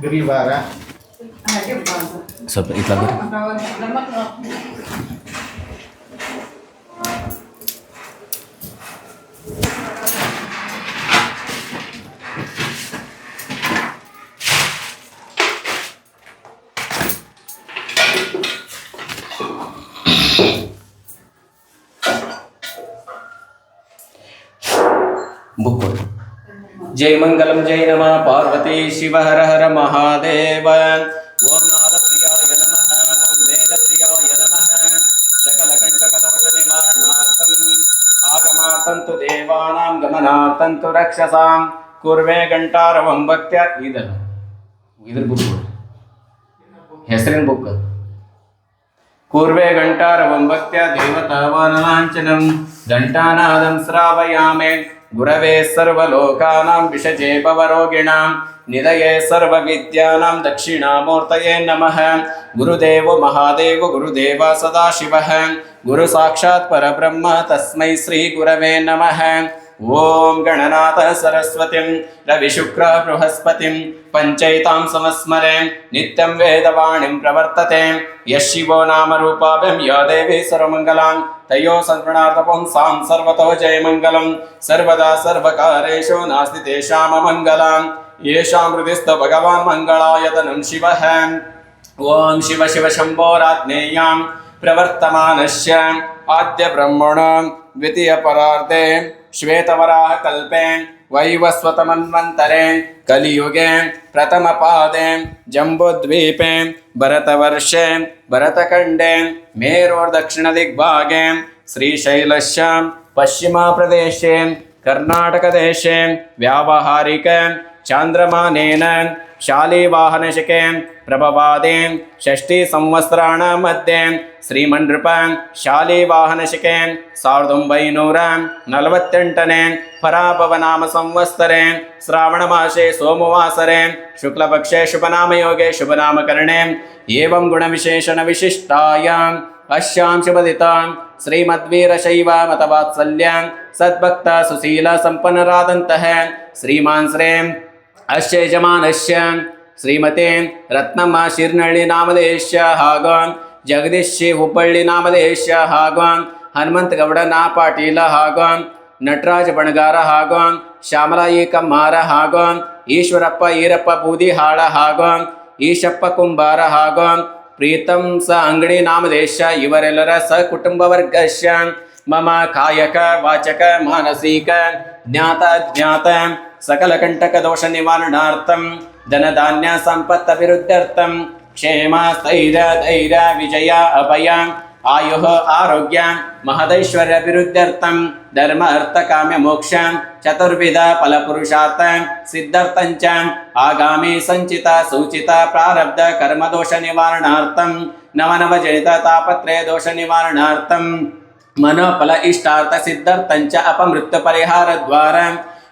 ಗಿರಿವಾರ ಸ್ವಲ್ಪ ಇಟ್ಲ बुक जय मंगलम जय नमः पार्वती शिव हर हर महादेव ओम नाद प्रियाय नमः ओम वेद प्रियाय नमः सकल कंटक दोष निवारणार्थम आगमार्थं तु देवानां गमनार्थं तु रक्षसां कुर्वे घंटारवं भक्त्या इधर बुक ಹೆಸರಿನ ಬುಕ್ ಕೂರ್ವೆ ಘಂಟಾರವಂ ಭಕ್ತ್ಯ ದೇವತಾವಾನಲಾಂಛನಂ ಘಂಟಾನಾದಂ ಶ್ರಾವಯಾಮೆ ಗುರವೇ ಸರ್ವಲೋಕಾನಾಂ ವಿಷಜೇ ಭವರೋಗಿಣಾಂ ನಿಧಯೇ ಸರ್ವವಿದ್ಯಾನಾಂ ದಕ್ಷಿಣಾಮೂರ್ತಯೇ ನಮಃ ಗುರುದೇವೋ ಮಹಾದೇವೋ ಗುರುದೇವ ಸದಾಶಿವಃ ಗುರು ಸಾಕ್ಷಾತ್ ಪರಬ್ರಹ್ಮ ತಸ್ಮೈ ಶ್ರೀ ಗುರವೇ ನಮಃ ಓಂ ಗಣನಾಥ ಸರಸ್ವತಿಂ ರವಿಶುಕ್ರ ಬೃಹಸ್ಪತಿಂ ಪಂಚೈತಾಂ ಸಮಸ್ಮರೆ ನಿತ್ಯಂ ವೇದವಾಣಿಂ ಪ್ರವರ್ತತೆ ಯಶಿವೋ ನಾಮ ರೂಪಾಭ್ಯಂ ಯಾ ದೇವಿ ಸರ್ವಮಂಗಲಾಂ ತಯೋ ಸಂಗಣಾರ್ಥಪಂ ಸಾಂ ಸರ್ವತೋ ಜಯಮಂಗಲಂ ಸರ್ವದಾ ಸರ್ವಕಾರೇಷು ನಾಸ್ತಿ ತೇಷಾಂ ಅಮಂಗಲಾಂ ಯೇಷಾಂ ಹೃದಿಸ್ಥ ಭಗವಾನ್ ಮಂಗಳಾಯತನಂ ಶಿವಃ ಓಂ ಶಿವ ಶಿವ ಶಂಭೋರಾಜ್ಞೇಯಾಂ ಪ್ರವರ್ತಮಾನಸ್ಯ ಆದ್ಯ ಬ್ರಹ್ಮಣ ದ್ವಿತೀಯ ಪರಾರ್ಧೆ श्वेतवराह कल्पे वैवस्वतमन्वन्तरे कलियुगे प्रथमपादे जम्बुद्वीपे भरतवर्षे भरतखण्डे मेरोर्दक्षिणदिग्भागे श्रीशैलस्य पश्चिमप्रदेशे कर्नाटकदेशे व्यावहारिक चान्द्रमानेन शालिवाहनशके प्रभवादे षष्ठी संवत्सराणां मध्ये श्रीमन्नृप शालिवाहनशके 1948 पराभवनाम संवत्सरे श्रावणमासे सोमवासरे शुक्लपक्षे शुभनामयोगे शुभनामकरणे एवं गुणविशेषणविशिष्टायां अस्यां शुभदितां श्रीमद्वीरशैवमतवात्सल्यां सद्भक्ता सुशीला सम्पन्नरादन्तः श्रीमान् श्री अस्य यजमानस्य श्रीमते रत्नಮ್ಮ ಶಿರ್ನಳ್ಳಿ ನಾಮದೇಶ ಹಾಗೂ ಜಗದೀಶ್ ಹುಬ್ಬಳ್ಳಿ ನಾಮದೇಶ ಹಾಗೂ ಹನುಮಂತಗೌಡ ನಾ ಪಾಟೀಲ ಹಾಗೂ ನಟರಾಜ ಬಣಗಾರ ಹಾಗೂ ಶ್ಯಾಮಲಾಯಿ ಕಮ್ಮಾರ ಹಾಗೂ ಈಶ್ವರಪ್ಪ ಈರಪ್ಪ ಬೂದಿಹಾಳ ಹಾಗೂ ಈಶಪ್ಪ ಕುಂಬಾರ ಹಾಗೂ ಪ್ರೀತಂ ಸ ಅಂಗಡಿ ನಾಮದೇಶ ಇವರೆಲ್ಲರ ಸಕುಟುಂಬ ವರ್ಗಸ್ಯ ಮಮ ಕಾಯಕ ವಾಚಕ ಮಾನಸಿಕ ಜ್ಞಾತ ಅಜ್ಞಾತ सकल कंटक दोष निवारणार्थम धन धान्य संपत्त अभिवृद्ध्यर्थम क्षेम स्थैर्य धैर्य विजय अभय आयुः आरोग्य महदैश्वर्य अभिवृद्ध्यर्थम धर्म अर्थ काम्य मोक्ष चतुर्विध फल पुरुषार्थ सिद्धार्थंच आगामी संचित सूचित प्रारब्ध कर्म दोष निवारणार्थम नव नव जनित तापत्रय दोष निवारणार्थम मनोफल इष्टार्थ सिद्धार्थंच अपमृत्यु परिहार द्वारा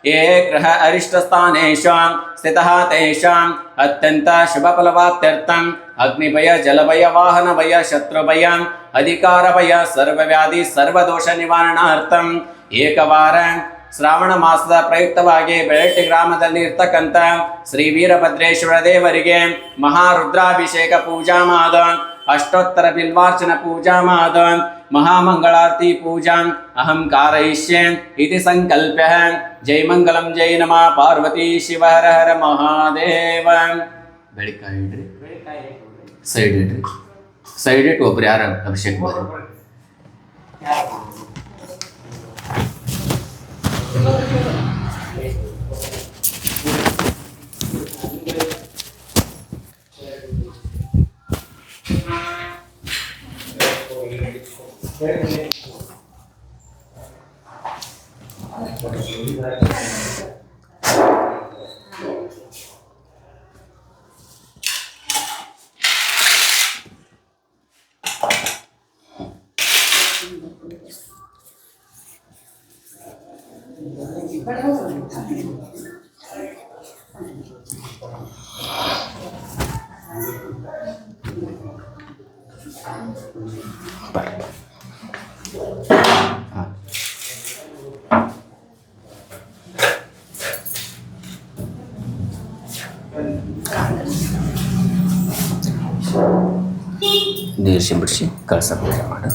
ये ग्रह अरिष्टस्थानेषु स्थितः तेषाम् अत्यन्त शुभफलवाप्त्यर्थम् अग्निभय जलभय वाहनभय शत्रुभय अधिकारभय सर्वव्याधि सर्वदोष निवारणार्थम् एकवार ಶ್ರಾವಣ ಮಾಸದ ಪ್ರಯುಕ್ತವಾಗಿ ಬೆಳಟ್ಟಿ ಗ್ರಾಮದಲ್ಲಿ ಇರ್ತಕ್ಕಂಥ ಶ್ರೀ ವೀರಭದ್ರೇಶ್ವರ ದೇವರಿಗೆ ಮಹಾರುದ್ರಾಭಿಷೇಕ ಪೂಜಾ ಮಾದ ಅಷ್ಟೋತ್ತರ ಬಿಲ್ವಾರ್ಚನ ಪೂಜಾ ಮಾದ महामंगलारती पूजा अहम कारयिष्ये इति संकल्प्य जय मंगलम जय नमः पार्वती शिव हर हर महादेव बेळकाय इड्री सैड इड्री सैड इट ಒಬ್ಬರು ಯಾರು ಅಭಿಷೇಕ ಮಾಡಿ ನೀರು ಸಿಂಬಿಡಿಸಿ ಕಳಸ ಪೂಜೆ ಮಾಡು.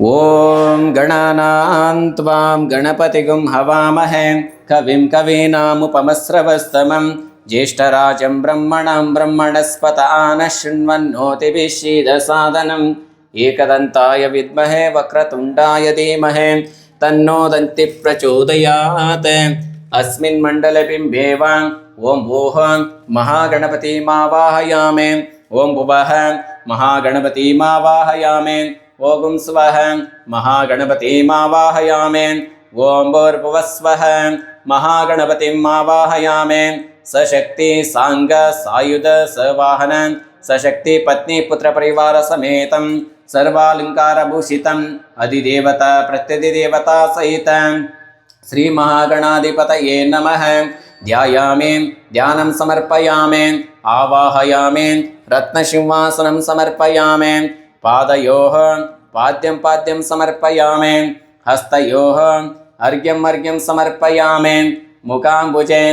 ಓಂ ಗಣಾನಾಂ ತ್ವಾಂ ಗಣಪತಿಗುಂ ಹವಾಮಹೇ ಕವಿಂ ಕವೀನಾಮುಪಮಸ್ರವಸ್ತಮಂ ಜ್ಯೇಷ್ಠರಾಜಂ ಬ್ರಹ್ಮಣಾಂ ಬ್ರಹ್ಮಣಸ್ಪತ ಆನಃ ಶೃಣ್ವನ್ನೋತಿಭಿಃ ಷೀದಸಾದನಂ ಏಕದಂತಾಯ ವಿದ್ಮಹೇ ವಕ್ರತುಂಡಾಯ ಧೀಮಹಿ ತನ್ನೋ ದಂತಿ ಪ್ರಚೋದಯಾತ್. ಅಸ್ಮಿನ್ ಮಂಡಲ ಬಿಂಬೇವ ಓಂ ಭೂಃ ಮಹಾಗಣಪತಿಮಾವಾಹಯಾಮಿ. ಓಂ ಭುವಃ ಮಹಾಗಣಪತಿಮಾವಾಹಯಾಮಿ. ಓಂ ಸ್ವಃ ಮಹಾಗಣಪತಿಮಾವಾಹಯಾಮಿ. ಓಂ ಭೂರ್ಭುವಸ್ವಃ ಮಹಾಗಣಪತಿಮಾವಾಹಯಾಮಿ. ಸಶಕ್ತಿ ಸಾಂಗ ಸಾಯುಧ ಸವಾಹನ ಸಶಕ್ತಿ ಪತ್ನಿ ಪುತ್ರ ಪರಿವಾರ ಸಮೇತಂ ಸರ್ವಾಲಂಕಾರಭೂಷಿತಂ ಅಧಿದೇವತಾ ಪ್ರತ್ಯಧಿದೇವತಾ ಸಹಿತ ಶ್ರೀ ಮಹಾಗಣಾಧಿಪತಯೇ ನಮಃ. ಧ್ಯಾಯಾಮಿ ಧ್ಯಾನಂ ಸಮರ್ಪಯಾಮಿ. ಆವಾಹಯಾಮಿ ರತ್ನಸಿಂಹಾಸನಂ ಸಮರ್ಪಯಾಮಿ. ಪಾದಯೋಃ ಪಾದ್ಯಂ ಪಾದ್ಯಂ ಸಮರ್ಪಯಾಮಿ. ಹಸ್ತಯೋಃ ಅರ್ಘ್ಯಂ ಅರ್ಘ್ಯಂ ಸಮರ್ಪಯಾಮಿ. ಮುಖಾಂಬುಜೆ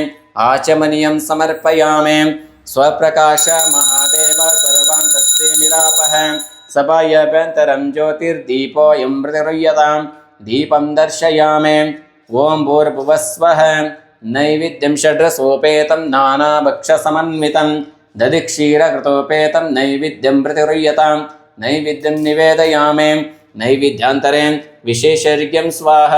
ಆಚಮನೀಯಂ ಸಮರ್ಪಯಾಮಿ. ಸ್ವಪ್ರಕಾಶ ಮಹಾದೇವ ಸರ್ವಾಂತಸ್ತೆ ಮಿರಾಪಃ. ಸಭಾಯಾಭ್ಯಂತರಂ ಜ್ಯೋತಿರ್ದೀಪೋऽಯಂ ಪ್ರತಿಗೃಹ್ಯತಾಂ. ದೀಪಂ ದರ್ಶಯಾಮಿ. ಓಂ ಭೂರ್ಭುವಸ್ವಃ ನೈವೇದ್ಯಂ ಷಡ್ರಸೋಪೇತಂ ನಾನಾಭಕ್ಷಸಮನ್ವಿತಂ ದಧಿಕ್ಷೀರಕೃತೋಪೇತಂ ನೈವೇದ್ಯಂ ಪ್ರತಿಗೃಹ್ಯತಾಂ. ನೈವೇದ್ಯಂ ನಿವೇದಯಾಮಿ. ನೈವೇದ್ಯಾಂತರೆ ವಿಶೇಷರ್ಘ್ಯಂ ಸ್ವಾಹ.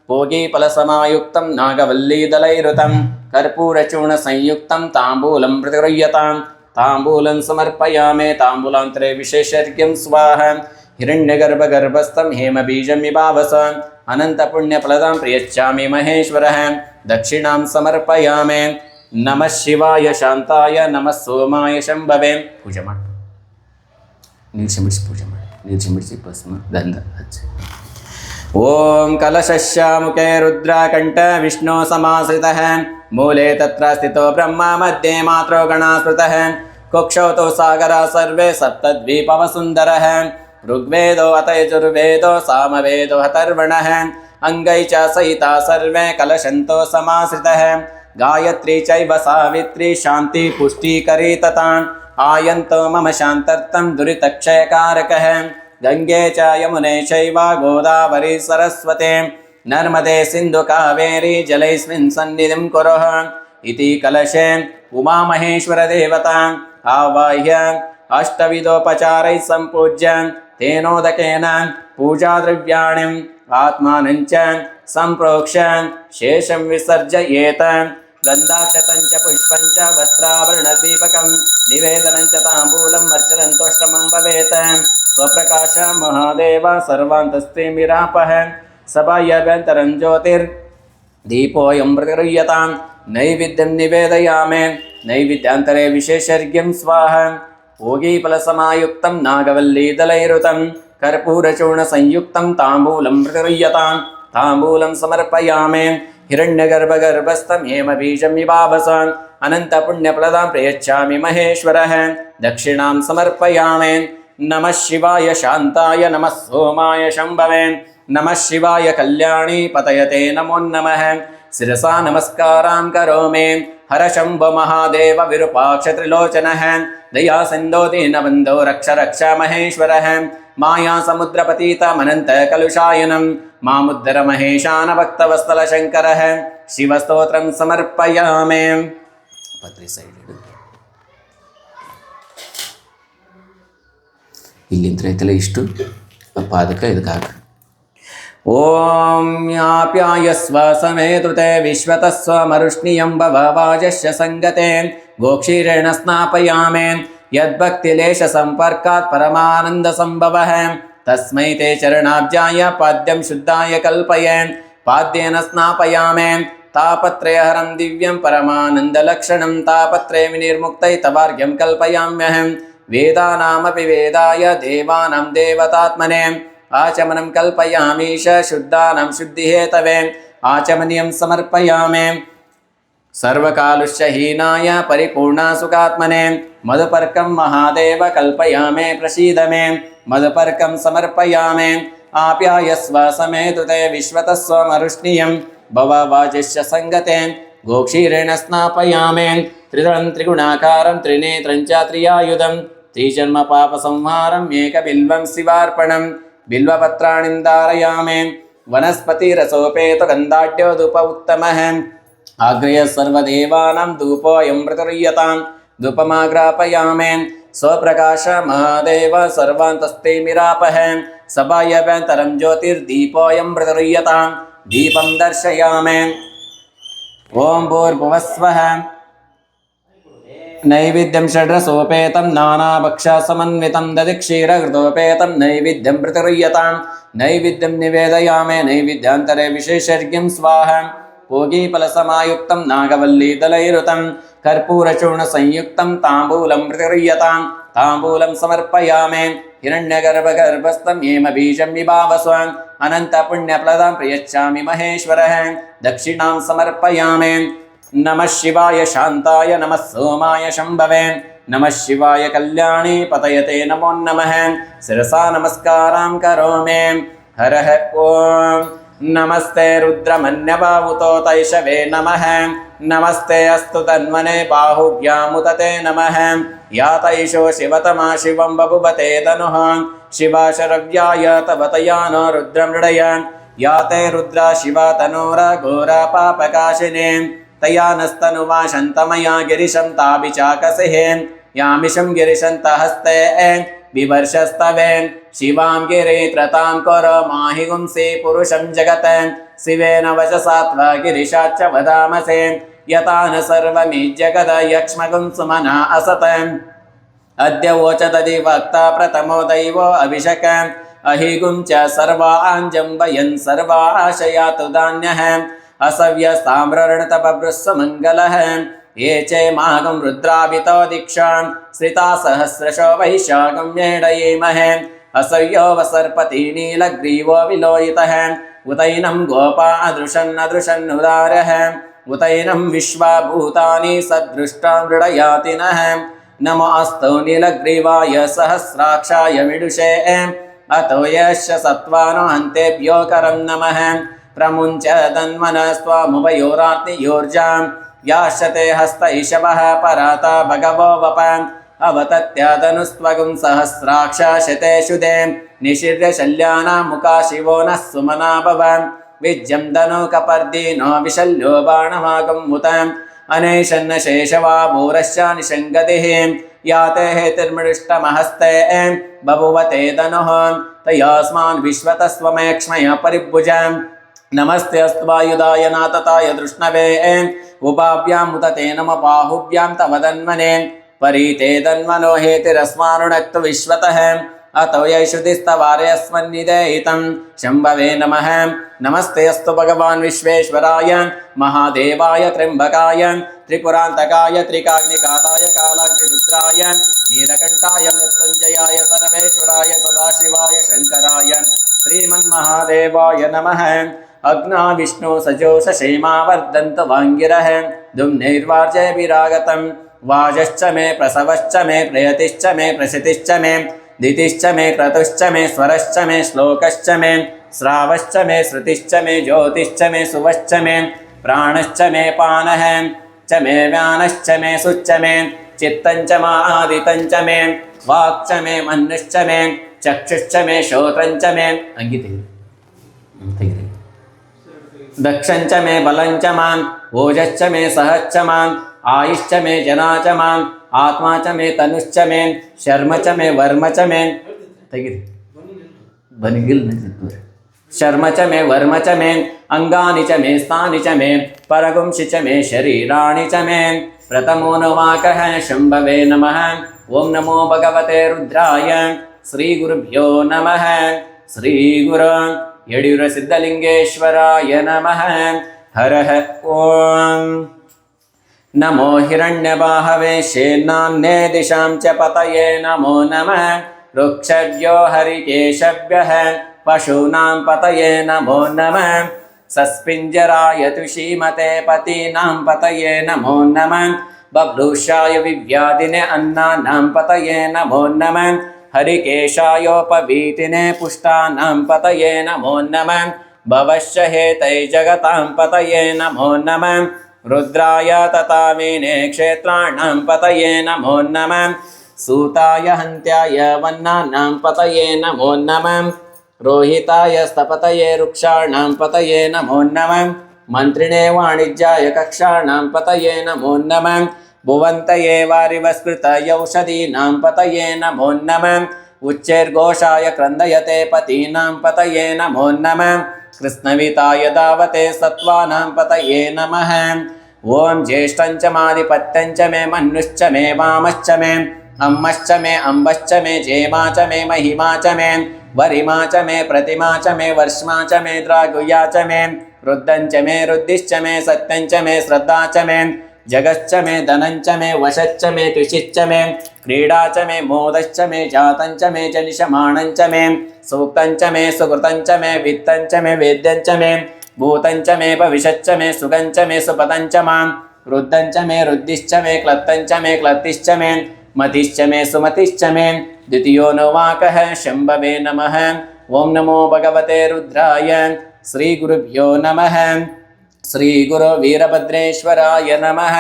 ಭೋಗೀಫಲಸಮಾಯುಕ್ತಂ ನಾಗವಲ್ಲೀದಲೈರುತಂ ಕರ್ಪೂರಚೂರ್ಣಸಂಯುಕ್ತಂ ತಾಂಬೂಲಂ ಪ್ರತಿಗೃಹ್ಯತಾಂ. ತಾಂಬೂಲಂ ಸಮರ್ಪಯಾಮಿ. ತಾಂಬೂಲಾಂತರೆ ವಿಶೇಷರ್ಘ್ಯಂ ಸ್ವಾಹ. ಹಿರಣ್ಯಗರ್ಭಗರ್ಭಸ್ಥಂ ಹೇಮಬೀಜಮಿವಾವಸ ಅನಂತಪುಣ್ಯಫಲದಾಂ ಪ್ರಯಚ್ಛಾಮಿ ಮಹೇಶ್ವರಃ. ದಕ್ಷಿಣಾಂ ಸಮರ್ಪಯಾಮಿ. ನಮಃ ಶಿವಾಯ ಶಾಂತಾಯ ನಮಃ ಸೋಮಾಯ ಶಂಭವೇ. ಪೂಜೆ ಮಾಡಿ ನೀರು ಸಿಂಬಿಡಿಸಿ ಪೂಜೆ ಮಾಡಿ. ನೀರು ಸಿಂಬಿಡಿಸಿ ಭಸ್ಮ ಗಂಧ ಹಚ್ಚಿ. ಓಂ ಕಲಶಸ್ಯ ಮುಖೇ ರುದ್ರಕಂಠ ವಿಷ್ಣು ಸಮಾಶ್ರಿತಃ. ಮೂಲೆ ತತ್ರ ಸ್ಥಿತೋ ಬ್ರಹ್ಮ ಮಧ್ಯೆ ಮಾತೃ ಗಣಾ ಸ್ಮೃತಃ. ಕುಕ್ಷೌ ತೋ ಸಾಗರ ಸರ್ವೇ ಸಪ್ತದ್ವೀಪವಸುಂದರಃ. ಋಗ್ವೇದೋ ಅಥ ಯಜುರ್ವೇದೋ ಸಾಮವೇದೋ ಅಥರ್ವಣಃ. ಅಂಗೈ ಚ ಸಹಿತಾ ಸರ್ವೇ ಕಲಶಂತೋ ಸಮಾಶ್ರಿತಃ. ಗಾಯತ್ರಿ ಚೈವ ಸಾವಿತ್ರಿ ಶಾಂತಿ ಪುಷ್ಟೀಕರಿ ತತಾಂ. ಆಯಂತೋ ಮಮ ಶಾಂತರ್ಥಂ ದುರಿತಕ್ಷಯಕಾರಕಃ. ಗಂಗೆ ಚ ಯಮುನೆ ಚೈವ ಗೋದಾವರಿ ಸರಸ್ವತೆ ನರ್ಮದೆ ಸಿಂಧು ಕಾವೇರಿ ಜಲೈಸ್ಮಿನ್ ಸನ್ನಿಧಿಂ ಕುರುಃ. ಇತಿ ಕಲಶೆ ಉಮಾಮಹೇಶ್ವರ ದೇವತಾ ಆವಾಹ್ಯ ಅಷ್ಟವಿಧೋಪಚಾರೈಃ ಸಂಪೂಜ್ಯ ತೇನೋದಕೇನ ಪೂಜಾದ್ರವ್ಯಾಣಿ ಆತ್ಮಾನಂಚ ಸಂಪ್ರೋಕ್ಷ್ಯ ಶೇಷಂ ವಿಸರ್ಜಯೇತ. ಗಂಧಾಕ್ಷತಂಚ ಪುಷ್ಪಂಚ ವಸ್ತ್ರಾಭರಣದೀಪಕಂ ನಿವೇದನಂಚ ತಾಂಬೂಲಂ ಅರ್ಚನಂತೋಷ್ಟಮಂ ಭವೇತ್. ಸ್ವಪ್ರಕಾಶ ಮಹಾದೇವ ಸರ್ವಾಂತಸ್ತೆ ಮಿರಾಪಃ. ಸಭಾಯಾಭ್ಯಂತರಂ ಜ್ಯೋತಿರ್ ದೀಪೋऽಯಂ ಪ್ರತಿಗೃಹ್ಯತಾಂ. ನೈವೇದ್ಯಂ ನಿವೇದಯಾಮಿ. ನೈವೇದ್ಯಾಂತರೆ ವಿಶೇಷರ್ಘ್ಯಂ ಸ್ವಾಹ. ಭೋಗೀಫಲಸಮಾಯುಕ್ತಂ ನಾಗವಲ್ಲೀದಲೈರುತಂ ಕರ್ಪೂರಚೂರ್ಣಸಂಯುಕ್ತಂ ತಾಂಬೂಲಂ ಪ್ರತಿಗೃಹ್ಯತಾಂ. ತಾಂಬೂಲಂ ಸಮರ್ಪಯಾಮಿ. ಹಿರಣ್ಯಗರ್ಭಗರ್ಭಸ್ಥಂ ಹೇಮಬೀಜಮಿವಾವಸ ಅನಂತಪುಣ್ಯಫಲದಾಂ ಪ್ರಯಚ್ಛಾಮಿ ಮಹೇಶ್ವರಃ. ದಕ್ಷಿಣಾಂ ಸಮರ್ಪಯಾಮಿ. ನಮಃ ಶಿವಾಯ ಶಾಂತಾಯ ನಮಃ ಸೋಮಾಯ ಶಂಭವೇ. ನಮಃ ಶಿವಾಯ ಕಲ್ಯಾಣಿ ಪತಯತೆ ನಮೋ ನಮಃ. ಶಿರಸಾ ನಮಸ್ಕಾರಾಂ ಕರೋಮಿ. ಹರ ಶಂಭೋ ಮಹಾದೇವ ವಿರೂಪಾಕ್ಷ ತ್ರಿಲೋಚನಃ. ದಯಾ ಸಿಂಧೋ ದೀನಬಂಧೋ ರಕ್ಷ ರಕ್ಷ ಮಹೇಶ್ವರಃ. ಮಾಯಾ ಸಮುದ್ರಪತೀತ ಮನಂತ ಕಲುಷಾಯನಂ ಮಾಮುದ್ಧರ ಮಹೇಶಾನ ಭಕ್ತವತ್ಸಲ ಶಂಕರಃ. ಶಿವಸ್ತೋತ್ರಂ ಸಮರ್ಪಯಾಮಿ. ಪತ್ರಿ ಸೈಡ್ ಇಡು. ಇಲ್ಲಿಂದ ಐತಲ್ಲ ಇಷ್ಟು ಪಾದಕ ಇದಕ್ಕೆ ಹಾಕ. ಓಂ ಯಾಪ್ಯಾಯಸ್ವ ಸಮೇತುತೆ ವಿಶ್ವತಸ್ವ ಮರುಷ್ಣಿಯಂ ಭವ ವಾಜಸ್ಯ ಸಂಗತೆ ಗೋಕ್ಷೀರೇಣ ಸ್ನಾಪಯಾಮಿ. ಯದ್ಭಕ್ತಿಲೇಶ ಸಂಪರ್ಕಾತ್ ಪರಮಾನಂದ ಸಂಭವಃ. ತಸ್ಮೈ ತೇ ಚರಣಾಬ್ಜಾಯ ಪಾದ್ಯಂ ಶುದ್ಧಾಯ ಕಲ್ಪಯೇ. ಪಾದ್ಯೇನ ಸ್ನಾಪಯಾಮಿ. ತಾಪತ್ರಯಹರಂ ದಿವ್ಯಂ ಪರಮಾನಂದಲಕ್ಷಣಂ ತಾಪತ್ರಯ ವಿನಿರ್ಮುಕ್ತೈ ತವಾರ್ಘ್ಯಂ ಕಲ್ಪಯಾಮ್ಯಹಂ. ವೇದಾನಾಮಪಿ ವೇದಾಯ ದೇವಾನಾಂ ದೇವತಾತ್ಮನೆ ಆಚಮನಂ ಕಲ್ಪಯಾಮೀಶ ಶುದ್ಧಾನಾಂ ಶುದ್ಧಿಹೇತವೇ. ಆಚಮನೀಯಂ ಸಮರ್ಪಯಾಮಿ. ಸರ್ವಕಾಲುಷ್ಯಹೀನಾಯ ಪರಿಪೂರ್ಣಸುಖಾತ್ಮನೆ ಮಧುಪರ್ಕಂ ಮಹಾದೇವ ಕಲ್ಪಯಾಮಿ ಪ್ರಸೀದ ಮೇ. ಮಧುಪರ್ಕಂ ಸಮರ್ಪಯಾಮಿ. ಆಪ್ಯಾಯಸ್ವ ಸಮೇತುತೆ ವಿಶ್ವತಸ್ವ ಮರುಷ್ಣಿಯಂ ಭವ ವಾಜಿಷ್ಯ ಸಂಗತೆ ಗೋಕ್ಷೀರೇಣ ಸ್ನಾಪಯಾಮಿ. ತ್ರಿದಳಂ ತ್ರಿಗುಣಾಕಾರಂ ತ್ರಿನೇತ್ರಂ ಚ ತ್ರಿಯಾಯುಧಂ त्रिजन्मपापसंहारम् एकबिल्वं शिवार्पणं बिल्वपत्राणि धारयामि वनस्पतिरसोपेतो गन्धाढ्यो धूप उत्तमः आग्रह्य सर्वदेवानां धूपोऽयं प्रतुर्यतां धूपमाग्रापयामि स्वप्रकाश महादेव सर्वान्तस्तेमिरापः सभायभ्यन्तरं ज्योतिर्दीपोऽयं प्रतुर्यतां दीपं दर्शयामि ॐ भूर्भुवस्वः नैवेद्यं षड्रसोपेतं नानाभक्षसमन्वितं दधिक्षीरघृतोपेतं नैवेद्यं प्रतिरुह्यतां नैवेद्यं निवेदयामि नैवेद्यान्तरे विशेषर्घ्यं स्वाहा पूगीफलसमायुक्तं नागवल्लीदलैरुतं कर्पूरचूर्णसंयुक्तं ताम्बूलं प्रतिरुह्यतां ताम्बूलं समर्पयामि हिरण्यगर्भगर्भस्थं हेमबीजं विभावस्व अनन्तपुण्यप्रदां प्रयच्छामि महेश्वरः दक्षिणां समर्पयामि नमः शिवाय शान्ताय नमः सोमाय शम्भवे नमः शिवाय कल्याणी पतयते नमो नमः शिरसा नमस्कारां करोमि हरः ॐ नमस्ते रुद्रमन्यबाहुतो तैषवे नमः नमस्ते अस्तु तन्मने बाहुभ्यामुदते नमः या तैषो शिवतमा शिवं बभुवते तनुः शिवा शरव्याय तव तया नो रुद्रं मृडय या ते रुद्रा शिवा तनूरा घोरा पापकाशिनी तया नस्तनुमा शन्तमया गिरिशं ताभिचाकसिः यामिषं गिरिशन्तहस्ते बिवर्षस्तवे शिवां गिरित्रतां कुरु माहि गुंसि पुरुषं जगत् शिवेन वचसा त्वा गिरिशाच्च वदामसे यथा न सर्वमिज्जगद यक्ष्मगुं सुमना असत् अद्य वोचदधिवक्ता प्रथमो दैवो अभिषक अहिगुं च सर्वाञ्जम्बयन् सर्वाशयातु धान्यः असव्यस्ताम्रर्णतपबृस्समङ्गलः ये चैमागं रुद्राभितो दीक्षां श्रिता सहस्रशो वैशाखं मेडयेमहे असव्यो वसर्पति नीलग्रीवो विलोहितः उतैनं गोपा अदृशन्नदृशन्नुदारः उतैनं विश्वाभूतानि सदृष्टा मृडयाति नः नमोऽस्तु नीलग्रीवाय सहस्राक्षाय विदुषे अतो यश्च सत्त्वानो हन्तेभ्यो करं नमः प्रमुञ्च तन्मनस्त्वामुभयोरार्तियोर्जां याश्यते हस्त ईशवः पराता भगवो वपान् अवतत्यादनुस्त्वगुं सहस्राक्ष शतेषुदे निशिर्य शल्याना मुखा शिवो नः सुमना भवन् विज्यं धनुकपर्दीनो विशल्यो बाणमागं मुतम् अनेशन्न शेषवा भूरश्च निषङ्गतिः याते हेतिर्मृष्टमहस्ते बभुवते धनुः तयास्मान् विश्वतस्त्वमेक्ष्मय परिभुजम् नमस्ते अस्त्वायुधाय नातताय दृष्णवे उपाभ्यां मुदते नम बाहुभ्यां तव धन्वने परीते धन्वनो हेतिरस्मानुनक्तु विश्वतः अतो यैषुधिस्तवार्यस्मन्निदेहितं शम्भवे नमः नमस्ते अस्तु भगवान् विश्वेश्वराय महादेवाय त्र्यम्बकाय त्रिपुरान्तकाय त्रिकाग्निकालाय कालाग्निरुद्राय नीलकण्ठाय मृत्युञ्जयाय सर्वेश्वराय सदाशिवाय शङ्कराय श्रीमन्महादेवाय नमः अग्ना विष्णु सजोष क्षेमा वर्धन्तु वाङ्गिरः धुम्नैर्वार्जैर्विरागतं वाजश्च मे प्रसवश्च मे प्रयतिश्च मे प्रसितिश्च मे दितिश्च मे क्रतुश्च मे स्वरश्च मे श्लोकश्च मे श्रावश्च मे श्रुतिश्च मे ज्योतिश्च मे सुवश्च मे प्राणश्च मे पानः च मे व्यानश्च मे सुच्च मे चित्तञ्च मादितञ्च मे वाक्च मे मनुश्च मे चक्षुश्च मे श्रोत्रञ्च मे अंगिते दक्षञ्च मे बलञ्च मान् ओजश्च मे सहश्च मान् आयुश्च मे जना च मान् आत्मा च मे तनुश्च मे शर्म च मे वर्म च मे शर्म च मे वर्म च मे अंगानि च मे स्थानि च मे परगुंसि च मे शरीराणि च मे प्रथमो नवाकः शम्भवे नमः ओं नमो भगवते रुद्राय श्रीगुरुभ्यो नमः श्रीगुरु यडियूरसिद्धलिङ्गेश्वराय नमः हरः ॐ नमो हिरण्यबाहवे शेनान्ये दिशां च पतये नमो नमः वृक्षभ्यो हरिकेशभ्यः पशूनां पतये नमो नमः सस्पिञ्जराय तुषीमते पतीनां पतये नमो नमः बभ्रूषाय विव्याधिने अन्नानां पतये नमो नमः हरिकेशायोपवीतिने पुष्टानां पतये नमो नमः भवश्च हेतै जगतां पतये नमो नमः रुद्राय तथा मीने क्षेत्राणां पतये नमो नमः सूताय हन्त्याय वन्नानां पतये नमो नमः रोहिताय स्तपतये वृक्षाणां पतये नमो नमः मन्त्रिणे वाणिज्याय कक्षाणां पतये नमो नमः भुवन्तये वारिवस्कृतय औषधीनां पतये नमो नमः उच्चैर्घोषाय क्रन्दयते पतीनां पतये नमो नमः कृष्णविताय धावते सत्त्वानां पतये नमः ॐ ज्येष्ठं च मादिपत्यं च मे मन्नुश्च मे वामश्च मे अम्मश्च मे अम्बश्च मे जेमा च मे महिमा च मे वरिमा च मे प्रतिमा च मे वर्ष्मा च मे द्रागुया च मे रुद्धं च मे रुद्धिश्च मे सत्यं च मे श्रद्धा च मे जगच्च मे धनं च मे वशच्च मे तुषिच्च मे क्रीडा च मे मोदश्च मे जातं च मे जनिषमाणं च मे सूक्तं च मे सुकृतं च मे वित्तं च मे वेद्यं च मे भूतं च मे भविष्यच्च मे सुगं च मे सुपदं च मां रुद्धं च मे रुद्धिश्च मे क्लत्तं च मे क्लत्तिश्च मे मतिश्च मे सुमतिश्च मे द्वितीयोऽनुवाकः शम्भवे नमः ॐ नमो भगवते रुद्राय श्रीगुरुभ्यो नमः श्रीगुरो वीरभद्रेश्वराय नमः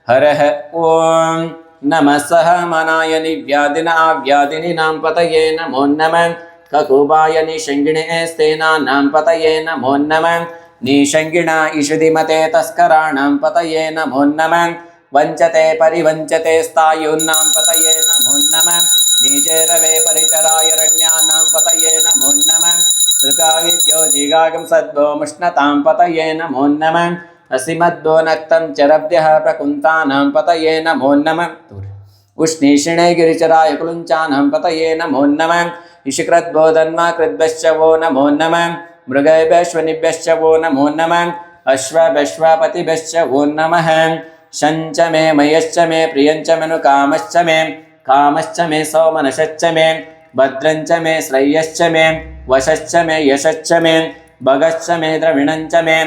हरः ॐ नमः सहमनाय निव्याधिनाव्याधिनीनां पतये नमो नमः ककुबाय निषङ्गिणे स्तेनानां पतये नमो नमः निषङ्गिणा इषुधिमते तस्कराणां पतये नमो नमः वञ्चते परिवञ्चते स्थायूनां पतये नमो नमः नीचेरवे परिचरायरण्यानां पतये नमो नमः त्रिकाविद्यो जिगागं सद्भो मुष्णतां पतये नमो नमः असिमद्भो नक्तं चरभ्यः प्रकुन्तानां पतये नमो नमः उष्णीषिणे गिरिचराय कुलुञ्चानां पतये नमो नमः इषिकृद्भो धन्वाकृद्भ्यश्च वो नमो नमः मृगैभ्यश्वनिभ्यश्च वो नमो नमः अश्वभ्यश्वपतिभ्यश्च वो नमः शञ्च मे मयश्च मे प्रियञ्च मनुकामश्च मे कामश्च मे सौमनशश्च मे भद्रञ्च मे श्रेयश्च मे वशश्च मे यशश्च मे भगश्च मे द्रविणञ्च मे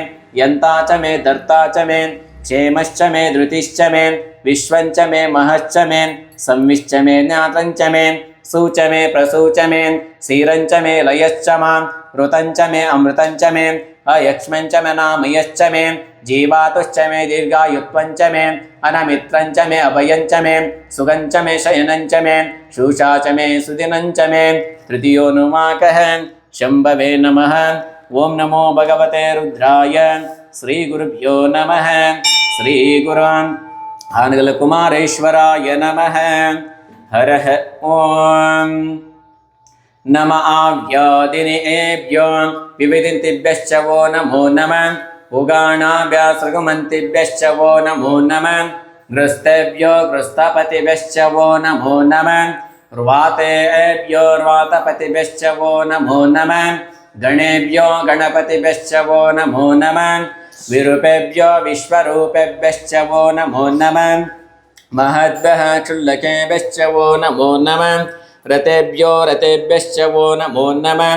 यन्ता च मे धर्ता च मे क्षेमश्च मे धृतिश्च मे विश्वञ्च मे महश्च मे संविश्च मे ज्ञातञ्च मे सूच मे प्रसूच मे क्षीरञ्च मे लयश्च मां ऋतञ्च मे अमृतञ्च मे अयक्ष्मञ्च मे नामयश्च मे जीवातुश्च मे दीर्घायुत्वञ्च मे अनमित्रञ्च मे अभयञ्च मे सुगञ्च मे शयनञ्च मे शूषा च मे सुदिनञ्च मे तृतीयोऽनुवाकः शम्भवे नमः ॐ नमो भगवते रुद्राय श्रीगुरुभ्यो नमः श्रीगुरु आनगलकुमारेश्वराय नमः हरः ॐ नम आव्यादिनेभ्यो विविदिन्तिभ्यश्च वो नमो नमः उगाणाभ्यासृगमन्तिभ्यश्च वो नमो नमः गृस्तेभ्यो गृस्तपतिभ्यश्च वो नमो नमः र्वातेभ्यो र्वातपतिभ्यश्च वो नमो नमः गणेभ्यो गणपतिभ्यश्च वो नमो नमः विरूपेभ्यो विश्वरूपेभ्यश्च वो नमो नमः महद्भ्यः क्षुल्लकेभ्यश्च वो नमो नमः रतेभ्यो रतेभ्यश्च वो नमो नमः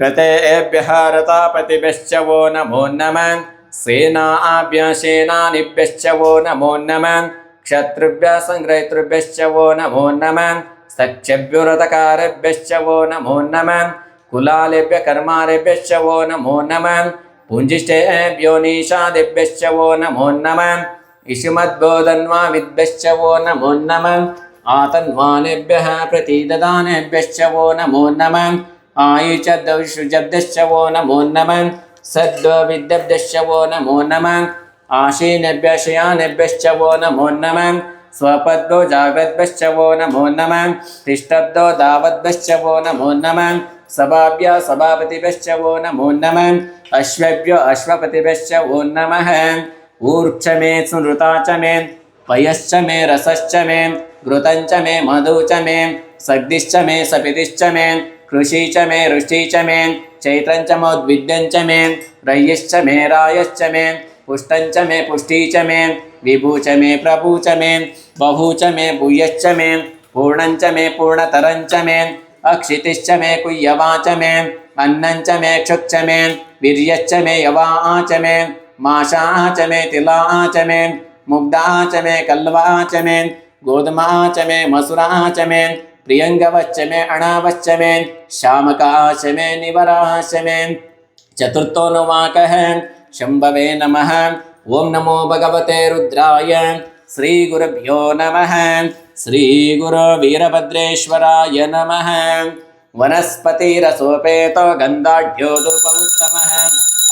रतेभ्यः रतापतिभ्यश्च वो नमो नमः सेनाभ्यः सेनानिभ्यश्च वो नमो नमः क्षत्रुभ्यः संग्रहितृभ्यश्च वो नमो नमः सख्यभ्यो रथकारेभ्यश्च वो नमो नमः कुलालेभ्यः कर्मारेभ्यश्च वो नमो नमः पुञ्जिष्ठेभ्यो निषादेभ्यश्च वो नमो नमः इषुमद्बोधन्वाविद्भ्यश्च वो नमो नमः आतन्वानेभ्यः प्रतिददानेभ्यश्च वो नमो नमः आयुचद्विषुजब्दश्च वो नमो नमः सद्विद्यब्दश्च वो नमो नमः आशीनेभ्यः शयानेभ्यश्च वो नमो नमः स्वपद्भ्यो जाग्रद्भ्यश्च वो नमो नमः तिष्ठब्दो दावद्भ्यश्च वो नमो नमः सभाभ्यः सभापतिभ्यश्च वो नमो नमः अश्वेभ्यो अश्वपतिभ्यश्च वो नमः ऊर्च मे स्मृता च मे पयश्च मे रसश्च मे घृतं च मे मधु च मे सग्धिश्च मे सपितिश्च मे कृषि च मे रुष्टि च मे चैत्रं च मोद्विद्यं च मे रय्यश्च मे रायश्च मे पुष्टं च मे पुष्टि च मे विभु च मे प्रभु च मे बहु च मे भूयश्च मे पूर्णं च मे पूर्णतरं च मे अक्षितिश्च मे कुय्यवा च मे अन्नं च मे क्षुक् मे वीर्यश्च मे यवा च मे माषा च मे तिला च मे मुग्धा च मे कल्वा च मे गोधुमा च मे मसुरा च मे प्रियंगवच्च मे अणावच्च मे श्यामका च मे निवरा च मे चतुर्थोऽनुवाकः शम्भवे नमः ओं नमो भगवते रुद्राय श्रीगुरुभ्यो नमः श्रीगुरुवीरभद्रेश्वराय नमः वनस्पतिरसोपेतो गन्धाढ्यो धूप उत्तमः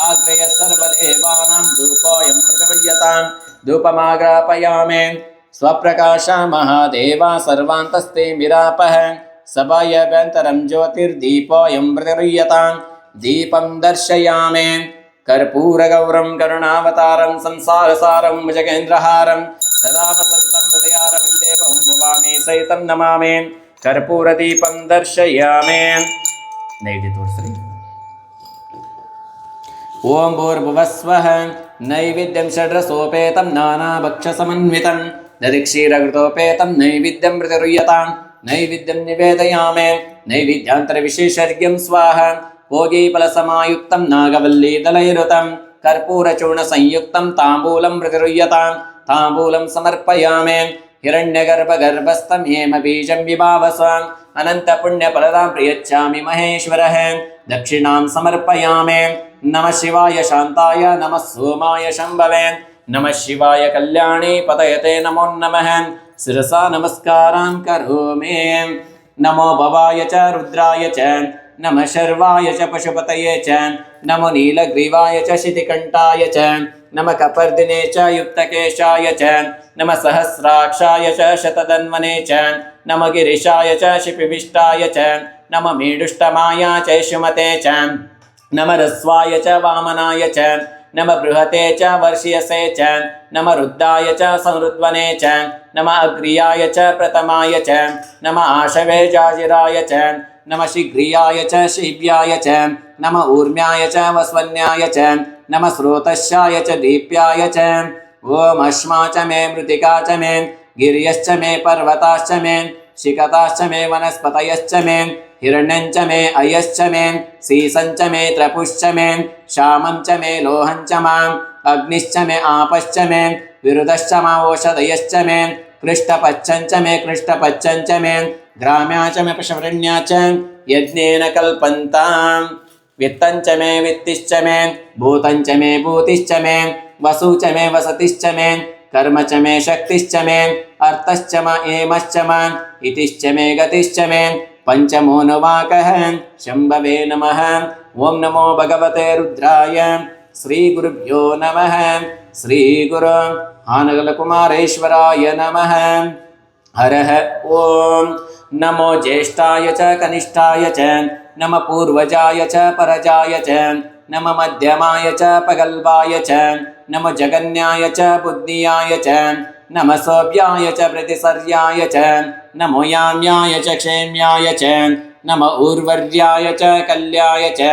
आग्रय सर्वदेवानां धूपोऽयं प्रज्वल्यतां धूपमाग्रापयामि स्वप्रकाश महादेवा सर्वान्तस्ते विरापः सभायाभ्यन्तरं ज्योतिर्दीपोऽयं प्रज्वल्यतां दीपं दर्शयामि कर्पूरगौरं करुणावतारं संसारसारं भुजगेन्द्रहारं सदा वसन्तं हृदयारविन्दे भवामि सहितं नमामि कर्पूरदीपं दर्शयामि नैवेद्य तोर्स्री ओं भूर्भुवस्वः नैवेद्यं षड्रसोपेतं नानाभक्षसमन्वितं दधिक्षीरघृतोपेतं नैवेद्यं प्रतिरुह्यतां नैवेद्यं निवेदयामि नैवेद्यान्तरविशेषर्घ्यं स्वाहा भोगीफलसमायुक्तं नागवल्लीदलैरुतं कर्पूरचूर्णसंयुक्तं ताम्बूलं प्रतिरुह्यतां ताम्बूलं समर्पयामि हिरण्यगर्भगर्भस्थं हेमबीजं विभावस्वाम् अनन्तपुण्यफलदां प्रयच्छामि महेश्वरः दक्षिणां समर्पयामि नमः शिवाय शान्ताय नमः सोमाय शम्भवे नमः शिवाय कल्याणी पतयते नमो नमः शिरसा नमस्कारान् करोमि नमो भवाय च रुद्राय च नमः शर्वाय च पशुपतये च नमो नीलग्रीवाय च शितिकण्ठाय च नमः कपर्दिने च युक्तकेशाय च नमः सहस्राक्षाय च शतधन्वने च नमः गिरिशाय च शिपिविष्टाय च नमः मेढुष्टमाय च शुमते च नमः रस्वाय च वामनाय च नमः बृहते च वर्ष्यसे च नमः रुद्राय च संरुद्वने च नमः अग्र्याय च प्रथमाय च नमः आशवे जाजिराय च नमः शीघ्रियाय च शिव्याय च नमः ऊर्म्याय च वस्वन्याय च नमः स्रोतस्याय च दीप्याय च ओम अश्मा च मे मृतिका च मे गिर्यश्च मे पर्वताश्च मे शिखताश्च मे वनस्पतयश्च मे हिरण्यं च मे अयश्च मे सीसं च मे त्रपुश्च मे श्यामं च मे लोहं च माम् अग्निश्च मे आपश्च मे विरुधश्च मा ओषधयश्च मे कृष्टपच्छं च मे कृष्टपच्छं च मे ग्राम्या च मे पशुवरण्या च यज्ञेन कल्पन्ताम् वित्तं च मे वित्तिश्च मे भूतं च मे भूतिश्च मे वसु च मे वसतिश्च मे कर्म च मे शक्तिश्च मे अर्थश्च म एमश्च म इतिश्च मे गतिश्च मे पंचमोनुवाकः शम्भवे नमः ओं नमो भगवते रुद्राय श्रीगुरुभ्यो नमः श्रीगुरु हानगलकुमारेश्वराय नमः हरः ओं नमो ज्येष्ठाय च कनिष्ठाय च नमः पूर्वजाय च परजाय च नमः मध्यमाय च पगल्वाय च नमः जगन्याय च बुद्धियाय च नमः सोऽव्याय च प्रतिसर्याय च नमो याम्याय च क्षेम्याय च नमः ऊर्वर्याय च कल्याय च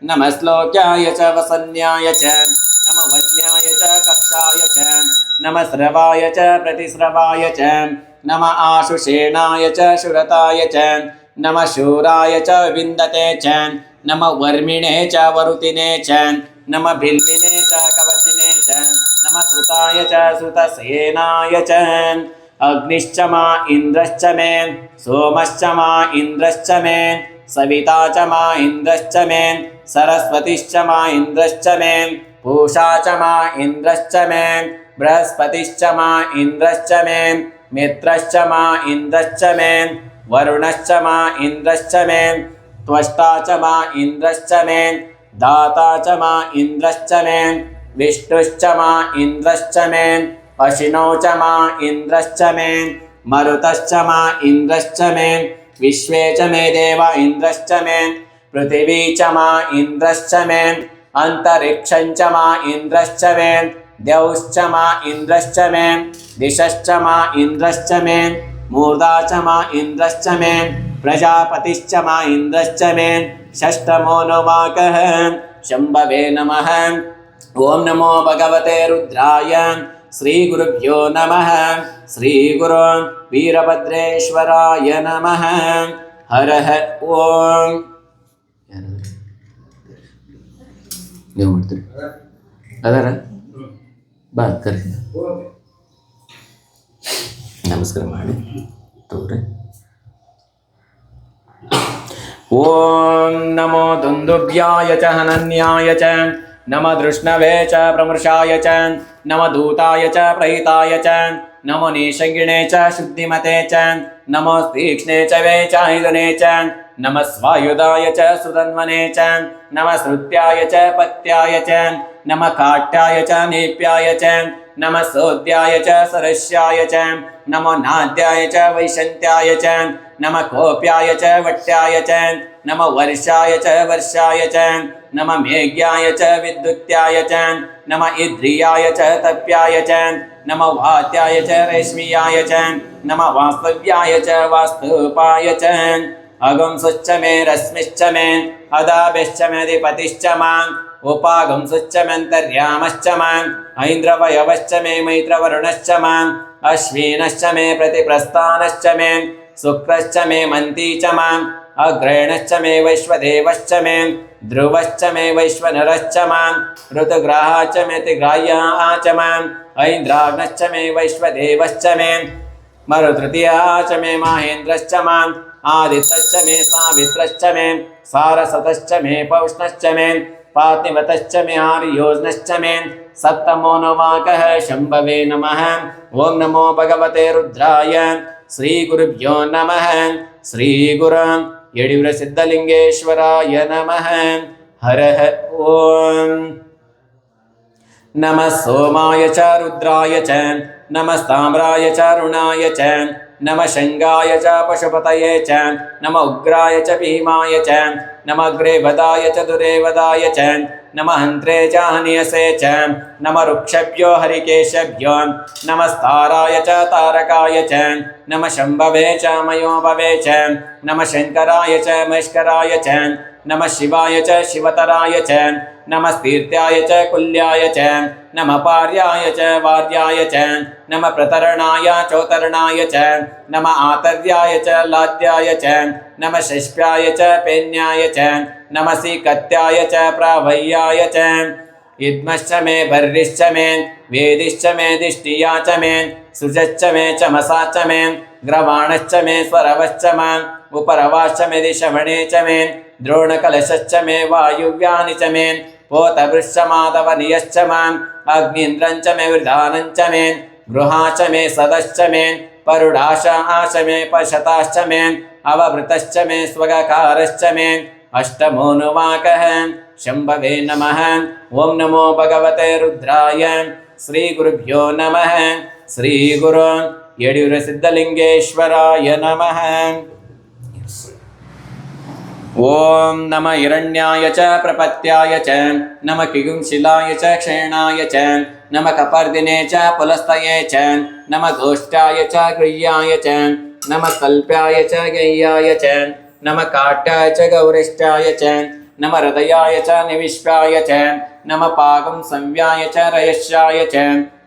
नमः श्लोक्याय च वसन्याय च नमः वन्याय च कक्षाय च नमः श्रवाय च प्रतिश्रवाय च नमः आशुषेणाय च शुरताय च नमः शूराय च विन्दते च नमः वर्मिणे च वरुतिने च नमः भिल्विने च कवचिने च नमः श्रुताय च श्रुतसेनाय च अग्निश्च मा इन्द्रश्च मे सोमश्च मा इन्द्रश्च मे सविता च मा इन्द्रश्च मे सरस्वतीश्च मा इन्द्रश्च मे पूषा च मा इन्द्रश्च मे बृहस्पतिश्च मा इन्द्रश्च मे मित्रश्च मा इन्द्रश्च मे वरुणश्च मा इन्द्रश्च मे त्वष्टा च मा इन्द्रश्च मे दाता च मा इन्द्रश्च मे विष्णुश्च मा इन्द्रश्च मे अशिनौ च मा इन्द्रश्च मे मरुतश्च मा इन्द्रश्च मे विश्वे च मे देव इन्द्रश्च मे पृथिवी च मा इन्द्रश्च मे अन्तरिक्षं च मा इन्द्रश्च मे द्यौश्च मा इन्द्रश्च मे दिशश्च मा इन्द्रश्च मे मूर्धा च मा इन्द्रश्च मे प्रजापतिश्च मा इन्द्रश्च मे षष्ठमोनुवाकः शम्भवे नमः ओं नमो भगवते रुद्राय श्रीगुरुभ्यो नमः श्रीगुरु वीरभद्रेश्वराय नमः हरः ओं ಅದರ ಬಾ ಕರಿ ನಮಸ್ಕಾರ ಮಾಡಿ ತೋರಿ ಓಂ ನಮೋ ದುಂದುಭ್ಯಾಯ ಚ ಹನನ್ಯಾಯ ಚ ನಮ ದೃಷ್ಣವೇ ಚ ಪ್ರಮೃಷಾಯ ಚ ನಮ ದೂತಾಯ ಚ ಪ್ರಹಿತಾಯ ಚ नमो निषङ्गिणे च शुद्धिमते च नमो तीक्ष्णे च वेचायुधने च नमः स्वायुधाय च सुधन्वने च नमः श्रुत्याय च पत्याय च नमः काट्याय च नेप्याय च नमः सोद्याय च सरस्याय च नमो नाद्याय च वैशन्त्याय च नमः कोप्याय च वट्याय च नमः वर्षाय च वर्षाय च नमः मेघ्याय च विद्युत्याय च नमः इद्रियाय च तप्याय च नमः वात्याय च रेश्मियाय च नमः वास्तव्याय च वास्तुपाय च अगं स्वच्छ मे रश्मिश्च मे अदाभिश्च मे अधिपतिश्च माम् उपागं स्वच्छ मेऽन्तर्यामश्च माम् ऐन्द्रवयवश्च मे मैत्रवरुणश्च माम् अश्विनश्च मे प्रतिप्रस्थानश्च मे शुक्रश्च मे मन्ती च माम् अग्रेणश्च मे वैश्वदेवश्च मे ध्रुवश्च मे वैश्वनरश्च माम् ऋतुग्राहा च मे तिग्राह्या च माम् ऐन्द्राग्नश्च मे वैश्वदेवश्च मे मरुतृतीया च मे माहेन्द्रश्च माम् आदित्यश्च मे सावित्रश्च मे सारसतश्च मे पौष्णश्च मे पातिमतश्च मे आर्योजनश्च मे सप्तमो नवाकः शम्भवे नमः। ओं नमो भगवते रुद्राय। श्रीगुरुभ्यो नमः। श्रीगुरु यडियूर सिद्धलिंगेश्वराय नमः। हरः ओं नमः सोमाय च रुद्राय च नमः ताम्राय च अरुणाय च नमः शंगाय च पशुपतये च नमः उग्राय च भीमाय च नमः ग्रेवदाय च दुरेवदाय च नमः हन्त्रे च हनियसे च नमः रुक्षभ्यो हरिकेशभ्यो नमः ताराय च तारकाय च नमः शम्भवे च मयोभवे च नमः शंकराय च महेश्वराय च नमः शिवाय च शिवतराय च नमः तीर्थ्याय च कुल्याय च नमः पार्याय च वार्याय च नमः प्रतरणाय चोतरणाय च नमः आतर्याय च लाद्याय च नमः षष्प्याय च पेन्याय च नमः सीकत्याय च प्रावह्याय च इद्मश्च मे भर्रिश्च मे वेदिश्च मे दिष्टिया च मे सुजश्च मे चमसा च मे ग्रवाणश्च मे स्वरवश्च मे उपरवाश्च मे दिशवणे च मे द्रोणकलशश्च मे वायुव्यानि च मे पोतवृक्षमाधवनियश्च माम् अग्नीन्द्रञ्च मे वृधानञ्च मे गृहा च मे सदश्च मे परुडाशाश्च मे पशताश्च मे अवभृतश्च मे स्वगकारश्च मे अष्टमो नुवाकः शम्भवे नमः। ओं नमो भगवते रुद्राय। श्रीगुरुभ्यो नमः। श्रीगुरु यडियूर सिद्धलिंगेश्वराय नमः। ओं नमः हिरण्याय च प्रपत्याय च नमः किगुंशिलाय च क्षयणाय च नमः कपर्दिने च पुलस्तये च नमः गोष्ठाय च गृह्याय च नमः कल्प्याय च गह्याय च नमः काट्याय च गौरिष्ठाय च नमः हृदयाय च निविष्टाय च नमः पागं संव्याय च रयस्याय च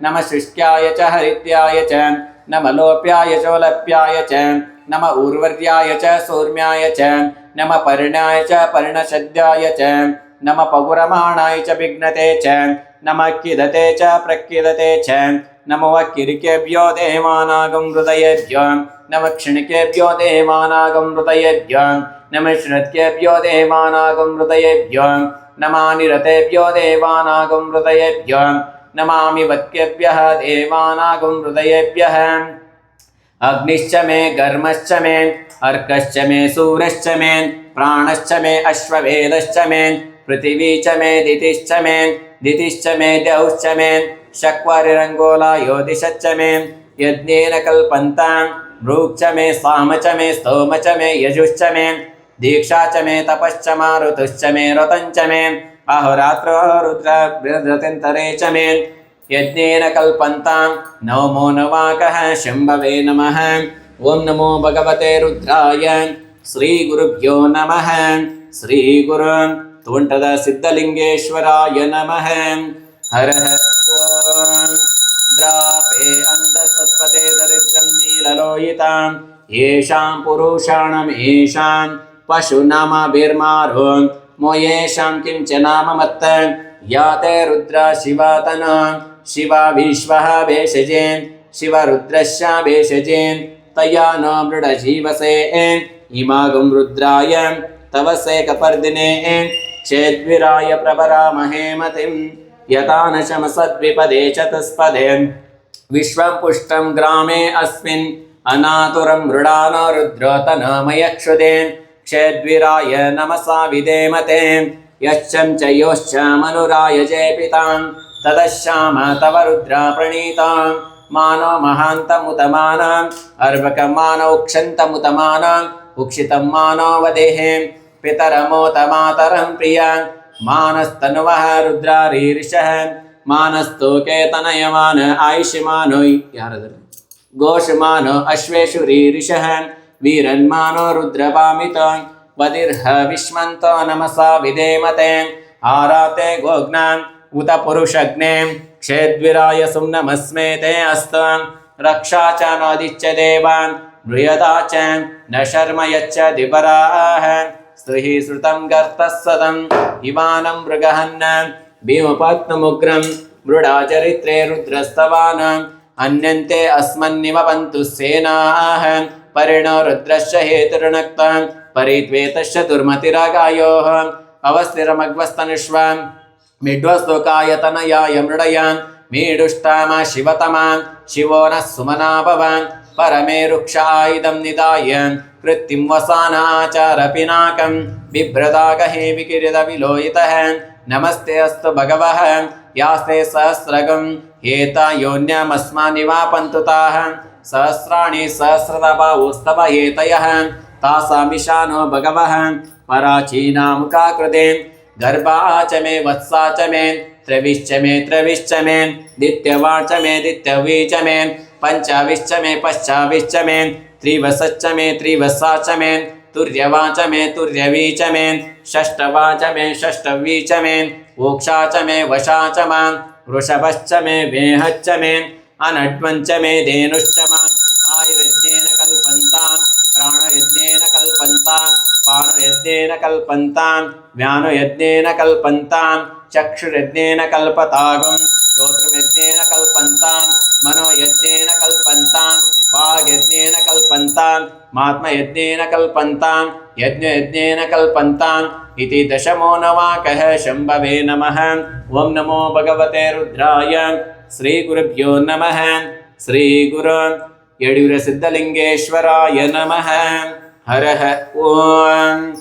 नमः शुष्क्याय च हरित्याय च नमः लोप्याय च लप्याय च नमः ऊर्वर्याय च सौम्याय च नमः पर्णाय च पर्णशद्याय च नमः पगुरमाणाय च विघ्नते च नमः किदते च प्रकिदते च नमो किरिकेभ्यो देवानागं हृदयेभ्यो नमः क्षणिकेभ्यो देवानागं हृदयेभ्यो नमः श्रुत्येभ्यो देवानागं हृदयेभ्यो नमः निरतेभ्यो देवानागं हृदयेभ्यो नमामि वक्येभ्यः देवानागं हृदयेभ्यः। अग्निश्च मे गर्मश्च मे अर्कश्च मे सूरश्च मे प्राणश्च मे अश्ववेदश्च मे पृथिवी च मे दितिश्च मे द्यौश्च मे शक्वरिरङ्गोला योदिशश्च मे यज्ञेन कल्पन्तां भ्रूक्ष मे साम च मे स्तोम च मे यजुश्च मे दीक्षा च मे तपश्च मारुतुश्च मे ऋतञ्च मे अहोरात्रो रुद्रतिन्तरे च मे यज्ञेन कल्पन्तां नमो नवाकः शम्भवे नमः। ओं नमो भगवते रुद्राय। श्रीगुरुभ्यो नमः। श्रीगुरु तोंटद सिद्धलिंगेश्वराय नमः। हरः ओं द्रापे अन्धसस्पते दरिद्रं नीललोहितां येषां पुरुषाणाम् येषां पशूनामभिर्मारो मोयेषां किञ्चनाममत्त याते रुद्रा शिवातना शिवा विश्वः भेषजेन् शिवरुद्रस्य भेषजेन् तया न मृडजीवसे इमागं रुद्राय तव सेकपर्दिने चेद्विराय प्रवरामहे मतिं यथा न शमसद्विपदे चतुष्पदे विश्वं पुष्टं ग्रामे अस्मिन् अनातुरं मृडानो रुद्रोतनामयक्षुदे क्षेद्विराय नमसा विधेमते यश्चं च योश्च मनुराय जयपितां तदश्याम तव रुद्रा प्रणीतां मानो महान्तमुतमानाम् अर्भकमानो क्षन्तमुतमानाम् उक्षितं मानो वदेहे पितरमोतमातरं प्रियान् मानस्तनुवः रुद्रारीरिषः मानस्तोके तनयमान आयुष्यमानो घोषमानो अश्वेषु रीरिषः वीरन्मानो रुद्रपामितो वदिर्ह विश्मन्तो नमसा विधेमते आराते गोग्नान् उत पुरुषग्ने क्षेद्विराय सुम्नमस्मे ते अस्तां रक्षा च नोदिच्य देवान् मृयदा च न शर्म यच्च दिपराः स्तुः श्रुतं गर्तः सदम् इमानं मृगहन्न भीमपत्नमुग्रं मृडाचरित्रे रुद्रस्तवान् अन्यन्ते अस्मन्निमपन्तु सेनाः परिणो रुद्रस्य हेतुर्नक्तां परित्वेतश्च दुर्मतिरागायोः अवस्थिरमग्वस्तनुष्वान् मिड्वस्तुकायतनयाय मृडयान् मीडुष्टामा शिवतमान् शिवो नः सुमना भवान् परमे रुक्षायुधं निधाय कृत्तिं वसानाचारपिनाकं बिभ्रदागहे विकिरितविलोहितः नमस्ते अस्तु भगवः यास्ते सहस्रगं हेता योन्यमस्मानिवापन्तु ताः सहस्राणि सहस्रतपावोस्तव हेतयः तासामिशानो भगवः पराचीनामुखाकृते गर्भा च मे वत्सा च मे त्रविश्च मे दित्यवा च मे दित्यवी च मे पंचाविश्च मे पश्चाविश्च मे त्रिवसच्च मे त्रिवसा च मे तुर्यवा च मे तुर्यवी च मे षष्टवा च मे षष्टवी च मे ओक्षा च मे वशा च मां वृषभश्च मे वेहच्च मे अनड्वञ्च मे धेनुश्च मां आयुर्यज्ञेन कल्पन्तां प्राणयज्ञेन कल्पन्तां पानयज्ञेन कल्पन्तां व्यानयज्ञेन कल्पन्तां चक्षुर्यज्ञेन कल्पतागं श्रोत्रयज्ञेन कल्पन्तां मनोयज्ञेन कल्पन्तां वाग्यज्ञेन कल्पन्तां मात्मयज्ञेन कल्पन्तां यज्ञयज्ञेन कल्पन्ताम् इति दशमो नवाकः शम्भवे नमः। ओं नमो भगवते रुद्राय। श्रीगुरुभ्यो नमः। श्रीगुरु यडुरसिद्धलिङ्गेश्वराय नमः। हरः ॐ।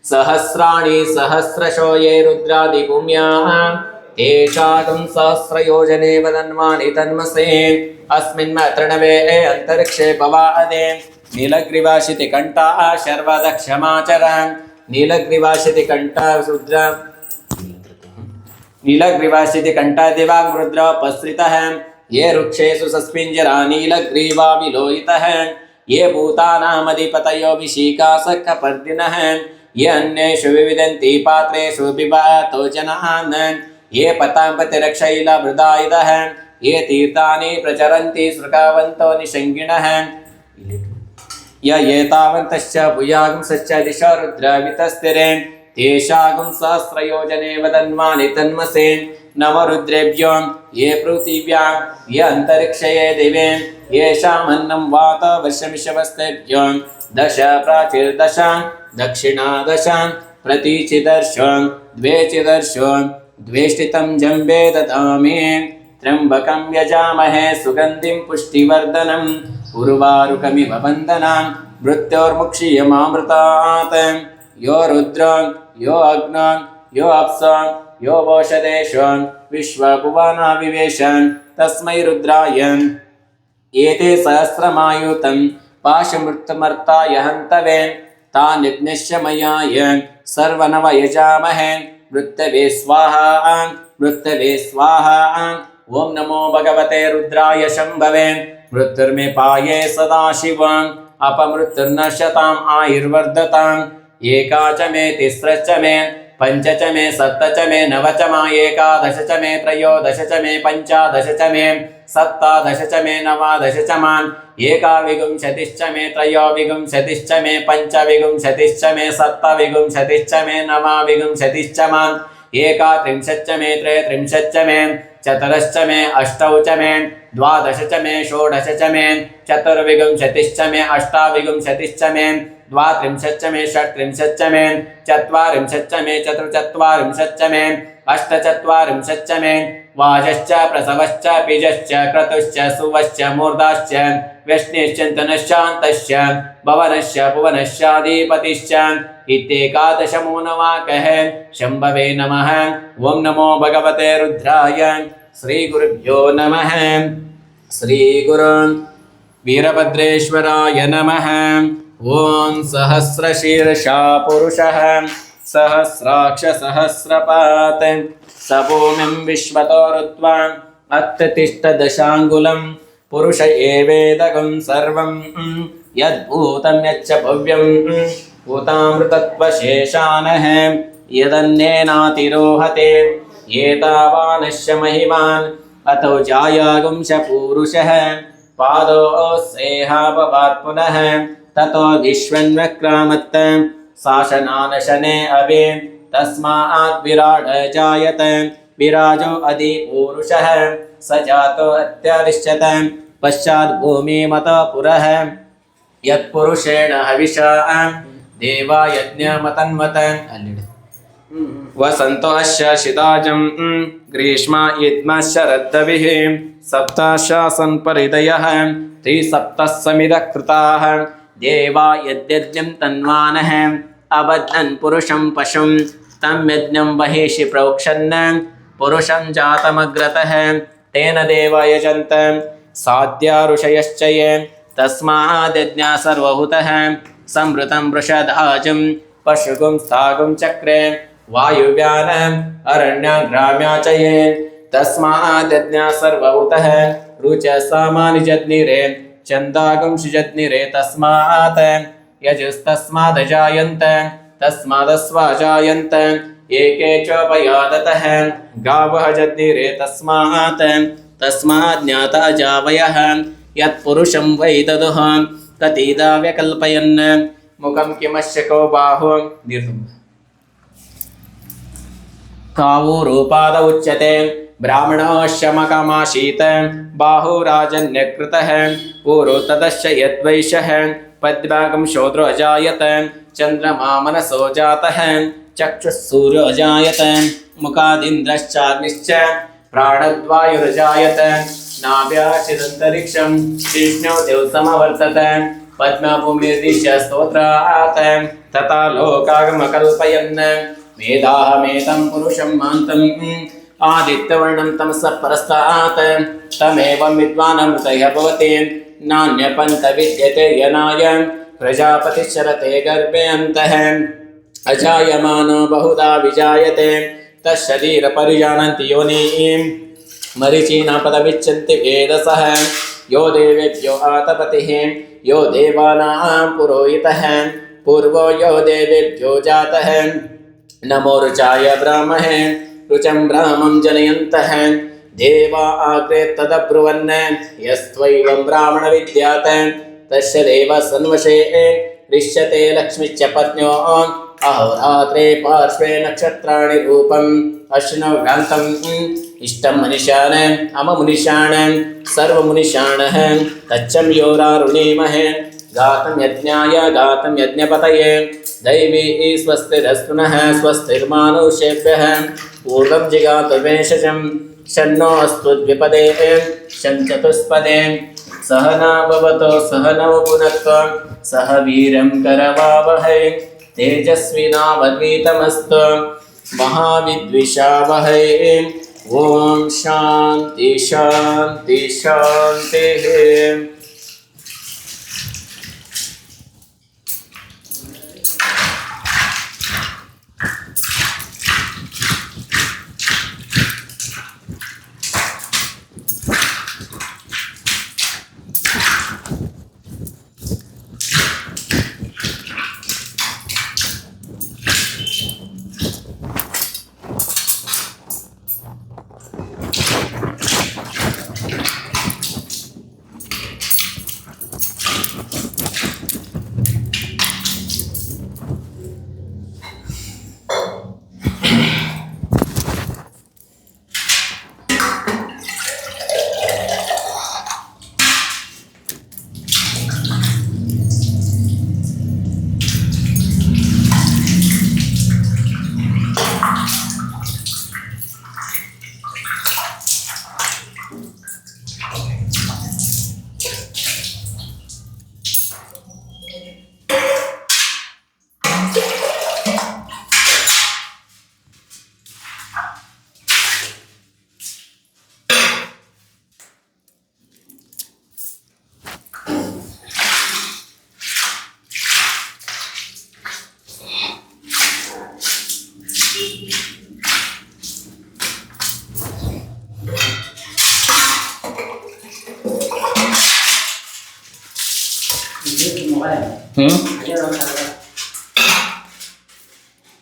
सहस्राणि सहस्रशो ये रुद्रादिभूम्याः तेषां सहस्रयोजने वदन्वानि तन्मसे अस्मिन् तृणवे अन्तरिक्षे भवादे नीलग्रीवाशितिकण्ठाः शर्वदक्षमाचर नीलग्रीवाशितिकण्ठा रुद्र नीलग्रीवाशितिकण्ठा दिवाग्रुद्रोपसृतः ये वृक्षेषु सस्मिञ्जरा नीलग्रीवा विलोहितः ये भूतानामधिपतयो विशीकासखपर्दिनः ये अन्येषु विविदन्ति पात्रेषु पिबतो जनान् ये पताम्पतिरक्षैलमृदायुधः ये तीर्थानि प्रचरन्ति सृकावन्तो निषङ्गिणः य एतावन्तश्च भूयागुंसश्च दिशा रुद्रावितस्तिरे तेषागुं सहस्रयोजने वदन्वानि तन्मसे नवरुद्रेभ्यो ये पृथिव्यां ये अन्तरिक्षे ये दिवे येषामन्नं वातावर्षमिषवस्तेभ्यो दश प्राचीर्दश दक्षिणादश प्रतीचिदर्श द्वेचिदर्श द्वेष्टितं जम्बे ददामि त्र्यम्बकं यजामहे सुगन्धिं पुष्टिवर्धनम् उर्वारुकमिव बन्धनान् मृत्योर्मुक्षीयमामृतात् यो रुद्रान् यो अग्नान् यो अप्सान् यो वोषदेशान् विश्वभुवनाविवेशान् तस्मै रुद्राय एते सहस्रमायुतं पाशमृत्युमर्ताय हन्तवे तान्यज्ञस्य मयाय सर्वनव यजामहे मृत्यवे स्वाहा मृत्यवे स्वाहा। ओं नमो भगवते रुद्राय शम्भवे मृत्युर्मे पाये सदाशिवम् अपमृत्युर्नश्यताम् आयुर्वर्धताम् एका च मे तिस्रश्च मे पञ्च च मे सप्त च मे नव च मा एकादश च मे त्रयोदश च मे पञ्चादश च मे सप्तादश च मे नवादश च मान् एकाविंशतिश्च मे त्रयोविंशतिश्च मे पञ्चविंशतिश्च मे सप्तविंशतिश्च मे नवाविंशतिश्च मान् एकात्रिंशच्च मे त्रयत्रिंशच्च मे चतुरश्च मे अष्टौ च मे द्वादश च मे षोडश च मे चतुर्विंशतिश्च मे अष्टाविंशतिश्च मे द्वात्रिंशच्च मे षट्त्रिंशच्च मे चत्वारिंशच्च मे चतुश्चत्वारिंशच्च मे अष्टचत्वारिंशच्च मे वाजश्च प्रसवश्च बीजश्च क्रतुश्च सुवश्च मूर्धाश्च व्यश्निश्चिन्तनश्चान्तश्च भवनश्च भुवनश्चाधिपतिश्च इत्येकादशमो नवाकः शम्भवे नमः। ओं नमो भगवते रुद्राय। श्रीगुरुभ्यो नमः। श्रीगुरु वीरभद्रेश्वराय नमः। ओं सहस्रशीर्षा पुरुषः सहस्राक्ष सहस्रपात् स भूमिं विश्वतो ऋत्वा अत्तिष्ठदशाङ्गुलं पुरुष एवेदगं सर्वं यद्भूतं यच्च भव्यं भूतामृतत्वशेषानः यदन्येनातिरोहते एतावानश्च महिमान् अतो जायागुंश पूरुषः पादोऽस्येह भवात् पुनः ततो विश्वन्वक्रामत् शासनानशने अभि तस्मात् विराड जायत विराजो अधिपूरुषः स जातो अत्यरिष्यत पश्चात् भूमिमत पुरः यत्पुरुषेण हविषा देवा यज्ञमतन्वत वसन्तो अस्य शिताजं ग्रीष्म इद्मशरद्दविः सप्ताशासन् परिदयः त्रिसप्तः समिदः कृताः देवा यद्यज्ञं तन्वानः अबध्नन् पुरुषं पशुं तं यज्ञं बहिषि प्रोक्षन् पुरुषं जातमग्रतः तेन देवा यजन्त साध्या ऋषयश्च ये तस्माद्यज्ञा सर्वहुतः संवृतं वृषधाजं पशुगुं स्थागुं चक्रे वायुव्यानम् अरण्याग्राम्या च ये तस्माद्यज्ञा सर्वहुतः रुचसामानिजज्ञिरे चन्दागुंसिजज्ञिरे तस्मात् यजुस्तस्मादजायन्त तस्मादस्वाजायन्त एके चोपयादतः गावः जज्ञिरे तस्मात् तस्माज्ञाता जावयः यत्पुरुषं वै ददुः कतिदा व्यकल्पयन् मुखं किमस्य को बाहो कावूरूपाद उच्यते ब्राह्मणोऽश्यमकमाशीत बाहुराजन्यकृतः पूरो तदश्च यद्वैशः पद्भागं शोद्रो अजायत चन्द्रमा मनसो जातः चक्षुः सूर्यो अजायत मुखादिन्द्रश्चाग्निश्च प्राणद्वायुरजायत नाभ्याचिदन्तरिक्षं विष्णो दिवसमवर्तत पद्मभूमिर्दिश स्तोत्रात् तथा लोकागमकल्पयन् वेदाहमेतं पुरुषं मान्तम् आदित्यवर्णं तमसः परस्तात् तमेवं विद्वानमृतयः भवति नान्यपन्थ विद्यते यनाय प्रजापतिश्चरते गर्भे अन्तः अजायमानो बहुधा विजायते तच्छरीरपरिजानन्ति योनिं मरीचीना पदमिच्छन्ति वेदसः यो देवेभ्यो आतपतिः यो देवानां पुरोहितः पूर्वो यो देवेभ्यो जातः नमो रुचाय ब्राह्मणे रुचं ब्राह्मं जनयन्तः देवा आग्रे तदब्रुवन् यस्त्वैवं ब्राह्मणविद्यात् तस्य देव सन्वशे ऋष्यते लक्ष्मीश्च पत्न्यो अहोरात्रे पार्श्वे नक्षत्राणि रूपम् अश्नव्यान्तम् इष्टं मनीषान् अममुनिषान् सर्वमुनिषाणः तच्चं योरारुणीमहे गातं यज्ञाय गातं यज्ञपतये दैवी स्वस्तिरस्तु नः स्वस्तिर्मानुषेभ्यः पूर्वं जिगातुर्वेशजं शन्नो अस्तु द्विपदे शं चतुष्पदे सहना भवतो सहनौ भुनक्तु सह वीर्यं करवावहै तेजस्विनावधीतमस्तु महाविद्विषावहै ओम शांति शांति शांतिः।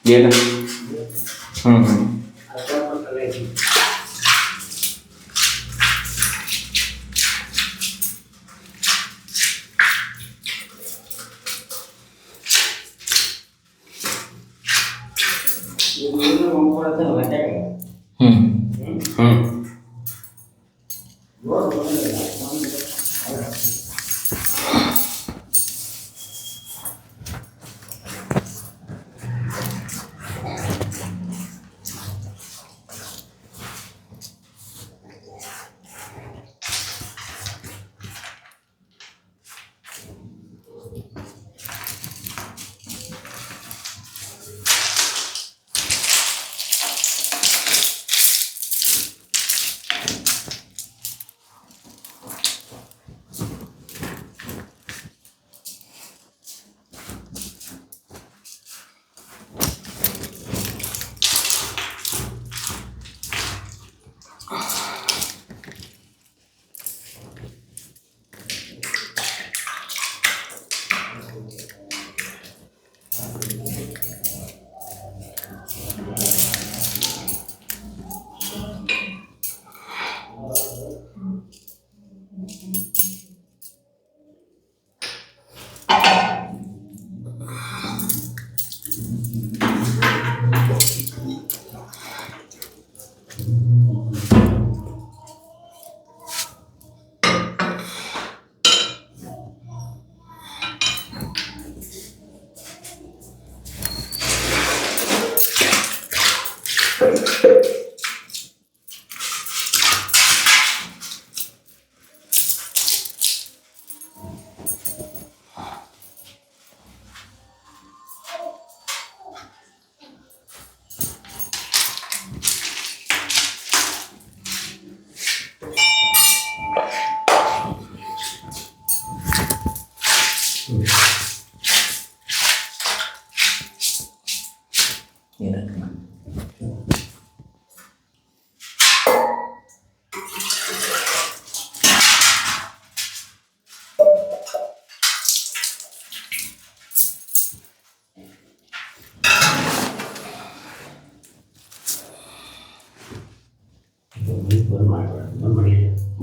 ಏನು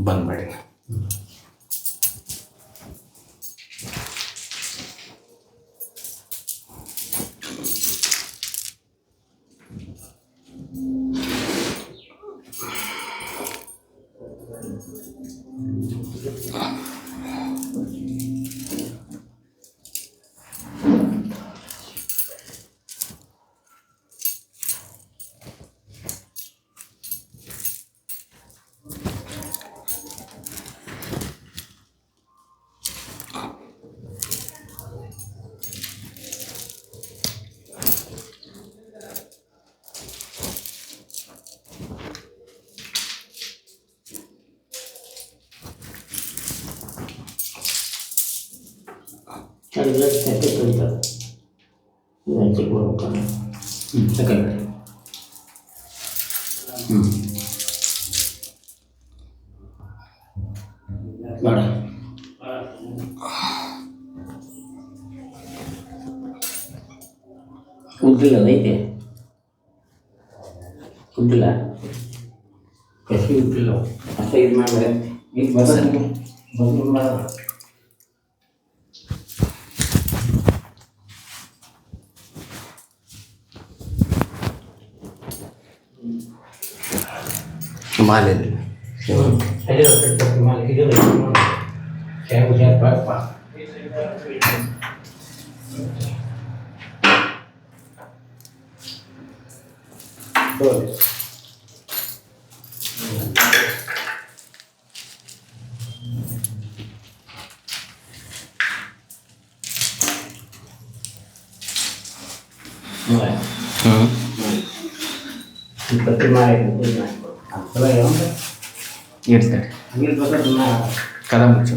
ಬಂದ್ ಮಾಡಿ. ಉದ್ದಿಲ್ಲ ಅದೈತೆ ಉದ್ದಿಲ್ಲ ಕಸಿ ಉದ್ದಿಲ್ಲ ಅಷ್ಟೇ ಇದು ಮಾಡಿದ್ರೆ ಈಗ ಬರೋದು ಬಂದು ಮಾಡೋದು ಮಾಲೆ ಇಡ್ತಾರೆ ಕದ ಮುಚ್ಚು.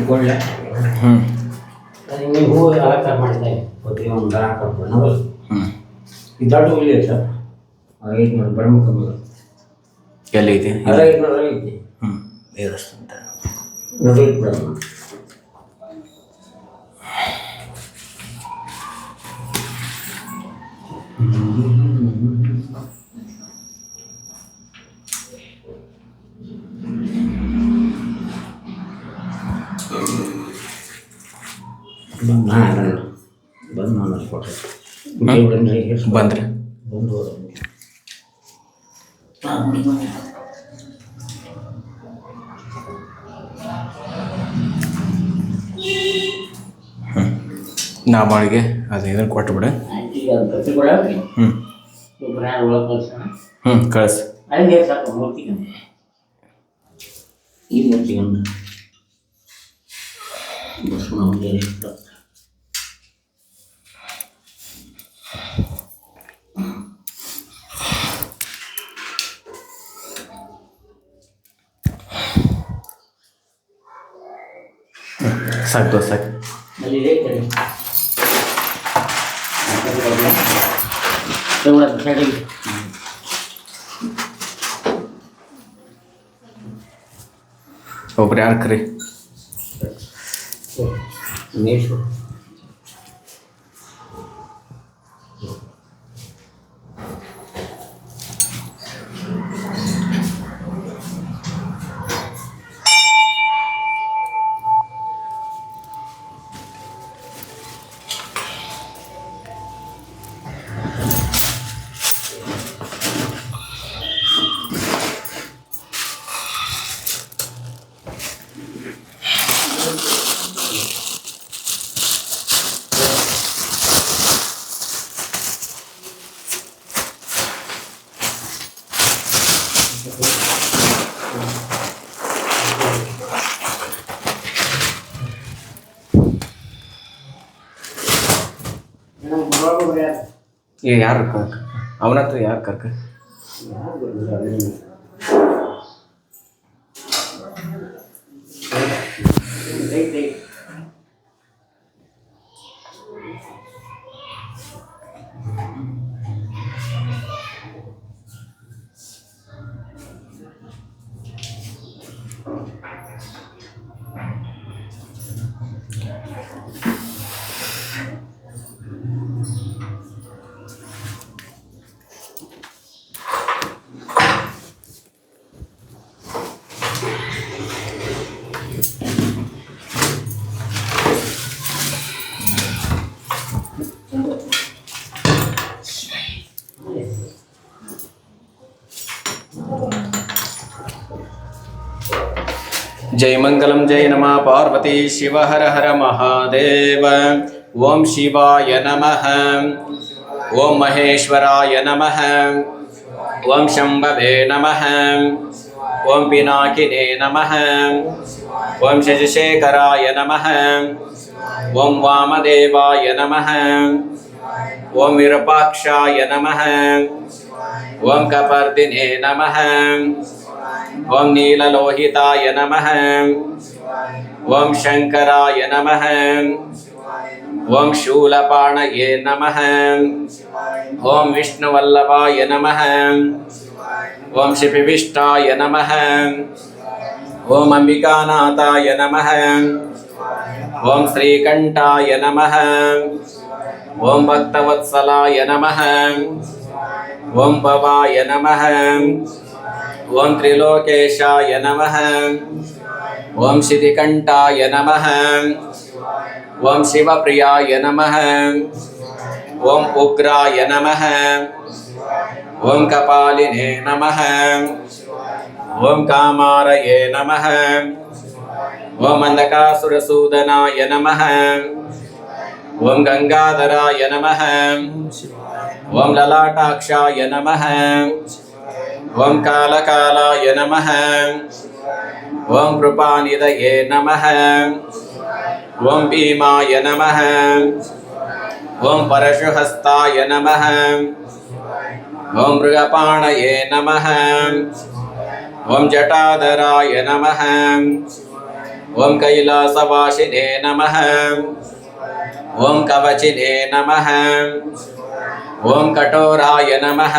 ಕೊಡಲ ಹ್ಞೂ ಅದು ನೀವು ಹೂವು ಅಲಂಕಾರ ಮಾಡ್ತಾ ಇದ್ದೀವಿ ಪ್ರತಿ ಒಂದು ದರ ಕೊಡ್ಬೋದು ನಾವು ಹ್ಞೂ ಇದು ದೊಡ್ಡ ಹುಲಿ ಸರ್ 500 ಬಡಮುಖ ಎಲ್ಲೈತಿ ಅಲ್ಲ 500 ಐತಿ ಹ್ಞೂ ಏರಸ್ತಂತ ನೋಡಿ ಬ್ರಹ್ಮ ಬಂದು ನಾನು ಫೋಟೋ ಬಂದ್ರೆ ಬಂದು ನಾ ಮಾಡಿಗೆ ಅದು ಇದನ್ನು ಕೊಟ್ಬಿಡು ಹ್ಞೂ ಹ್ಞೂ ಕಳಿಸ್ ಈ ಮೂರ್ತಿಯನ್ನು ಸಾಕು ದೋಸ್ತ ಸಾಕು ಅಲ್ಲಿ ಸೈಡಿಗೆ ಒಬ್ರು ಯಾರು ಕರಿ ಮೇಷು ये यार ಅವನ ಹತ್ರ ಯಾರು ಕರ್ಕ जय मंगलम जय नमः पार्वती शिव हर हर महादेव ओम शिवाय नमः ओम महेश्वराय नमः ओम शंभवे नमः ओम पिनाकिने नमः ओम शशिशेखराय नमः ओम वामदेवाय नमः ओम विरूपाक्षाय नमः ओम कपर्दिने नमः ओम नीललोहिताय नमः ओम शंकराय नमः ओम शूलपाणये नमः ओम विष्णुवल्लभाय नमः ओम शिपिविष्टाय नमः ओम अंबिकानाथाय नमः ओम श्रीकंठाय नमः ओम भक्तवत्सलाय नमः ओम भवाय नमः ओम त्रिलोकेशाय नमः ओम शितिकंठाय नमः ओम शिवप्रियाय नमः ओम उग्राय नमः ओम कपालिने नमः ओम कामारये नमः ओम अंधकासुरसूदनाय नमः ओम गंगाधराय नमः ओम ललाटाक्षाय नमः ओम कालकालाय नमः ओम कृपानिधये नमः ओम भीमाय नमः ओम परशुहस्ताय नमः ओम मृगपाणये नमः ओम जटाधराय नमः ओम कैलासवासिने नमः ओम कवचिने नमः ओम कठोराय नमः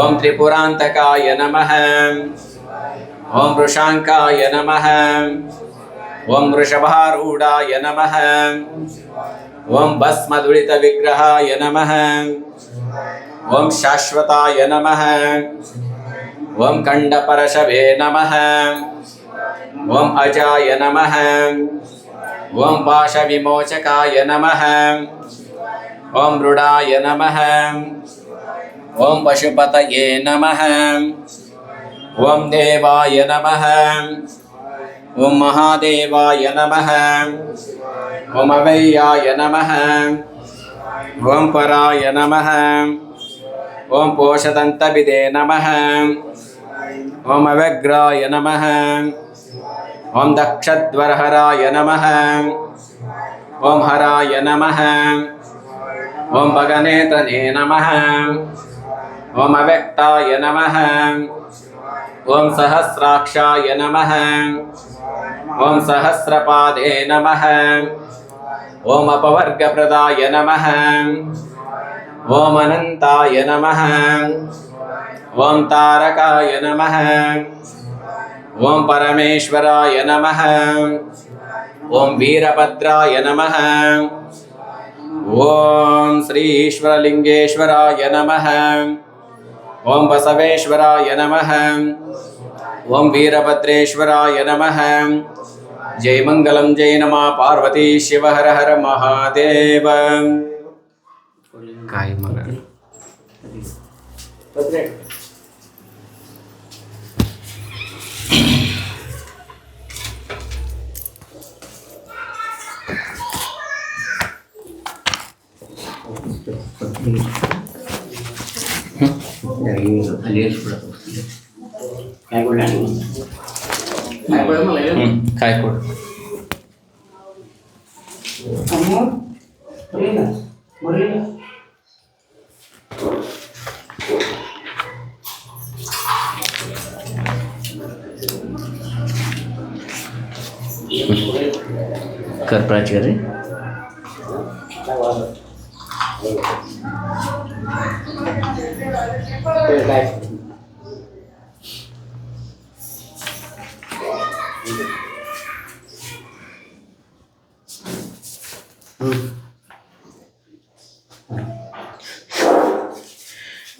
ओम त्रिपुरांतकाय नमः ओम वृषांकाय नमः ओम वृषभारूढ़ाय नमः ओम भस्मदुलित विग्रहाय नमः ओम शाश्वताय नमः ओम कंडपरशवे नमः ओम अजाय नमः ओम पाशविमोचकाय नमः ओम मृडाय नमः ओम पशुपतये नमः ओम देवाय नमः ओम महादेवाय नमः ओम अवैयाय नमः ओम पराय नमः ओम पोषदन्तविदे नमः ओम अव्यग्राय नमः ओम दक्षध्वरहराय नमः ओम हराय नमः ओम भगनेत्रने नमः ओम अव्यक्ताय नमः ओम सहस्राक्षाय नमः ओम सहस्रपादे नमः ओम अपवर्गप्रदाय नमः ओम अनंताय नमः ओम तारकाय नमः ओम परमेश्वराय नमः ओम वीरभद्राय नमः ओम श्री ईश्वरलिंगेश्वराय नमः ओम बसवेश्वराय नमः ओम वीरभद्रेश्वराय नमः जय मंगलम जय नमः पार्वती शिव हर हर महादेव काय मग dari alias berapa? ಕಾಯ್ಕೊಳ್ಳಿ ಕಾಯ್ಕೊಳ್ಳಿ ಕಾಯಿ ಕೊಡು. ಕರ್ಪೂರ ಹಚ್ಚಿರಿ.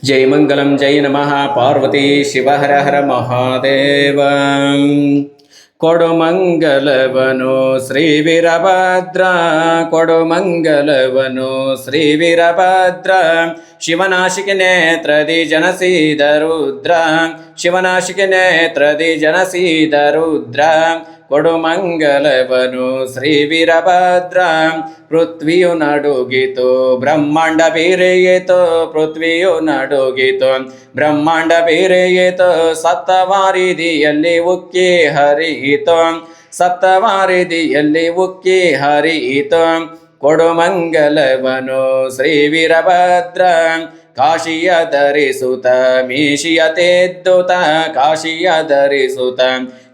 जय मंगलम जय नमः पार्वती शिव हर हर महादेव. ಕೊಡುಮಂಗಲವನು ಶ್ರೀ ವೀರಭದ್ರ, ಕೊಡುಮಂಗಲವನು ಶ್ರೀ ವೀರಭದ್ರ. ಶಿವನಾಶಿಕೆ ನೇತ್ರದಿ ಜನಸಿದ ರುದ್ರ, ಶಿವನಾಶಿಕೆ ನೇತ್ರದಿ ಜನಸಿದ ರುದ್ರ. ಕೊಡುಮಂಗಲವನು ಶ್ರೀ ವೀರಭದ್ರ. ಪೃಥ್ವಿಯು ನಡುಗಿತು ಬ್ರಹ್ಮಾಂಡ ಬೀರೆಯಿತು, ಪೃಥ್ವಿಯು ನಡುಗಿತು ಬ್ರಹ್ಮಾಂಡ ಬೀರೆಯಿತು. ಸಪ್ತವಾರಿಧಿಯಲ್ಲಿ ಉಕ್ಕಿ ಹರಿಯಿತು, ಸಪ್ತವಾರಿಧಿಯಲ್ಲಿ ಉಕ್ಕಿ ಹರಿಯಿತು. ಕೊಡುಮಂಗಲವನು ಶ್ರೀ ವೀರಭದ್ರ. ಕಾಶಿಯ ಧರಿಸುತ್ತ ಮೀಶಿಯ ತೆದ್ದುತ, ಕಾಶಿಯ ಧರಿಸುತ್ತ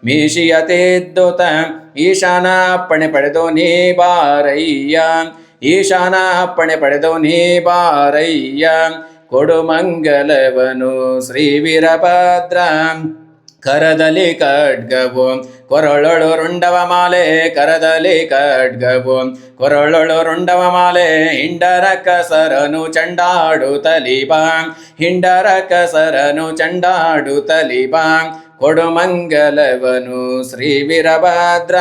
ಮೀಶಿಯ ತೆದ್ದುತ. ಈಶಾನ ಅಪ್ಪಣೆ ಪಡೆದು ನೀ ಬಾರಯ್ಯ, ಈಶಾನ ಅಪ್ಪಣೆ ಪಡೆದು ನೀ ಬಾರಯ್ಯ. ಕೊಡುಮಂಗಲವನು ಶ್ರೀ ವೀರಭದ್ರ. ಕರದಲ್ಲಿ ಖಡ್ಗವು ಕೊರಳೊಳು ರುಂಡವ ಮಾಲೆ, ಕರದಲ್ಲಿ ಖಡ್ಗವು ಕೊರಳೊಳು ರುಂಡವ ಮಾಲೆ. ಹಿಂಡರ ಕಸರನು ಚಂಡಾಡುತ್ತಲಿ ಬಾ, ಹಿಂಡರ ಕಸರನು ಚಂಡಾಡುತ್ತಲಿ ಬಾ. ಕೊಡುಮಂಗಲವನು ಶ್ರೀ ವೀರಭದ್ರ.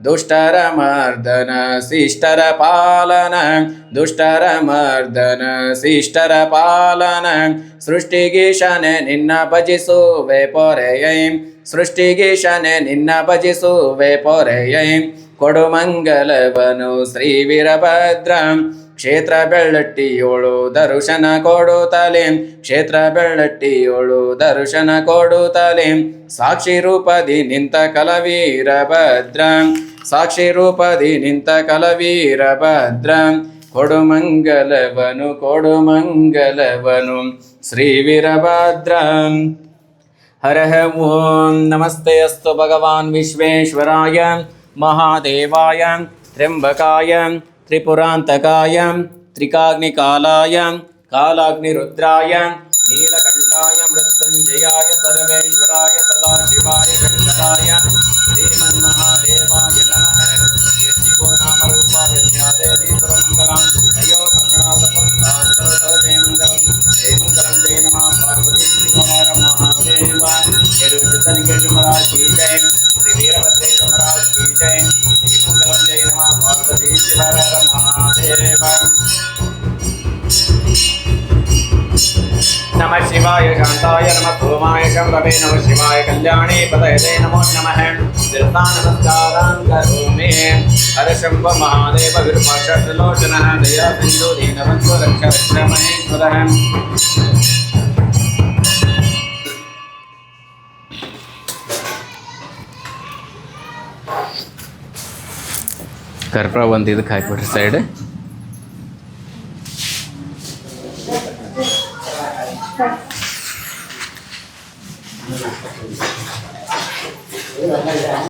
ದುಷ್ಟರ ಮರ್ದನ ಶಿಷ್ಟರ ಪಾಲನ, ದುಷ್ಟರ ಮರ್ದನ ಶಿಷ್ಟರ ಪಾಲನ. ಸೃಷ್ಟಿಗೀಶನೆ ನಿನ್ನ ಭಜಿಸುವೆ ಪೊರೆಯೈ, ಸೃಷ್ಟಿಗೀಶನೆ ನಿನ್ನ ಭಜಿಸುವೆ ಪೊರೆಯೈ. ಕೊಡುಮಂಗಲವನು ಶ್ರೀ ವೀರಭದ್ರ. ಕ್ಷೇತ್ರ ಬೆಳ್ಳಟ್ಟಿಯೋಳು ದರ್ಶನ ಕೊಡುತ್ತಲೆ, ಕ್ಷೇತ್ರ ಬೆಳ್ಳಟ್ಟಿಯೋಳು ದರ್ಶನ ಕೊಡುತ್ತಲೆ. ಸಾಕ್ಷಿ ರೂಪದಿ ನಿಂತ ಕಲವೀರಭದ್ರ, ಸಾಕ್ಷಿ ರೂಪದಿ ನಿಂತ ಕಲವೀರಭದ್ರ. ಕೊಡುಮಂಗಲವನು ಕೊಡುಮಂಗಲವನು ಶ್ರೀ ವೀರಭದ್ರ. ಹರಃ ಓಂ ನಮಸ್ತೆ ಅಸ್ತು ಭಗವಾನ್ ವಿಶ್ವೇಶ್ವರಾಯ ಮಹಾದೇವಾಯ ತ್ರ್ಯಂಬಕಾಯ ತ್ರಿಪುರಾಂತಕಾಯ ತ್ರಿಕಾಗ್ನಿಕಾಲಾಯ ಕಾಲಾಗ್ನಿರುದ್ರಾಯ ನೀಲಕಂಠಾಯ ಮೃತ್ಯುಂಜಯಾಯ ಸರ್ವೇಶ್ವರಾಯ ಸದಾಶಿವಾಯ ಶಂಕರಾಯ ಶ್ರೀಮನ್ಮಹಾದೇವಾಯ ನಮಃ. ಶಿವೋ ನಾಮ ರೂಪಾಯ ಧ್ಯಾದೇವಿ ಸರ್ವಮಂಗಲಂ ಅಯೋ ಕರುಣಾಸಪುಂಸಾಂತರತೋ ಜಯ ಮಂಗಲಂ ಜಯ ಮಂಗಲಂ ಜಯ ನಮಃ ಪಾರ್ವತಿ ಶಿವಹರ ಮಹಾದೇವ. ಯರುಚಿತನಿಕೇಶ ಮಹಾರಾಜ್ ಕಿ ಜಯ, ಶ್ರೀ ವೀರಭದ್ರೇಶ ಮಹಾರಾಜ್ ಕಿ ಜಯ. ಜಯ ಮಂಗಲಂ ಜಯ ನಮಃ ಪಾರ್ವತಿ ಶಿವಹರ ಮಹಾದೇವ. नमः शिवाय शांताय नमः भूमाय शंभवे नमः शिवाय कल्याणी पतये नमो नमः. शिरसा नमस्कारान् करोमि. हर शंभ महादेव विरूपाक्षलोचनः दया सिन्धु दीनबन्धु रक्ष रक्ष महेश्वरः. ಕರ್ಪೂರ ಒಂದು ಇದಕ್ಕೆ ಹಾಕ್ಬಿಟ್ರಿ ಸೈಡ್.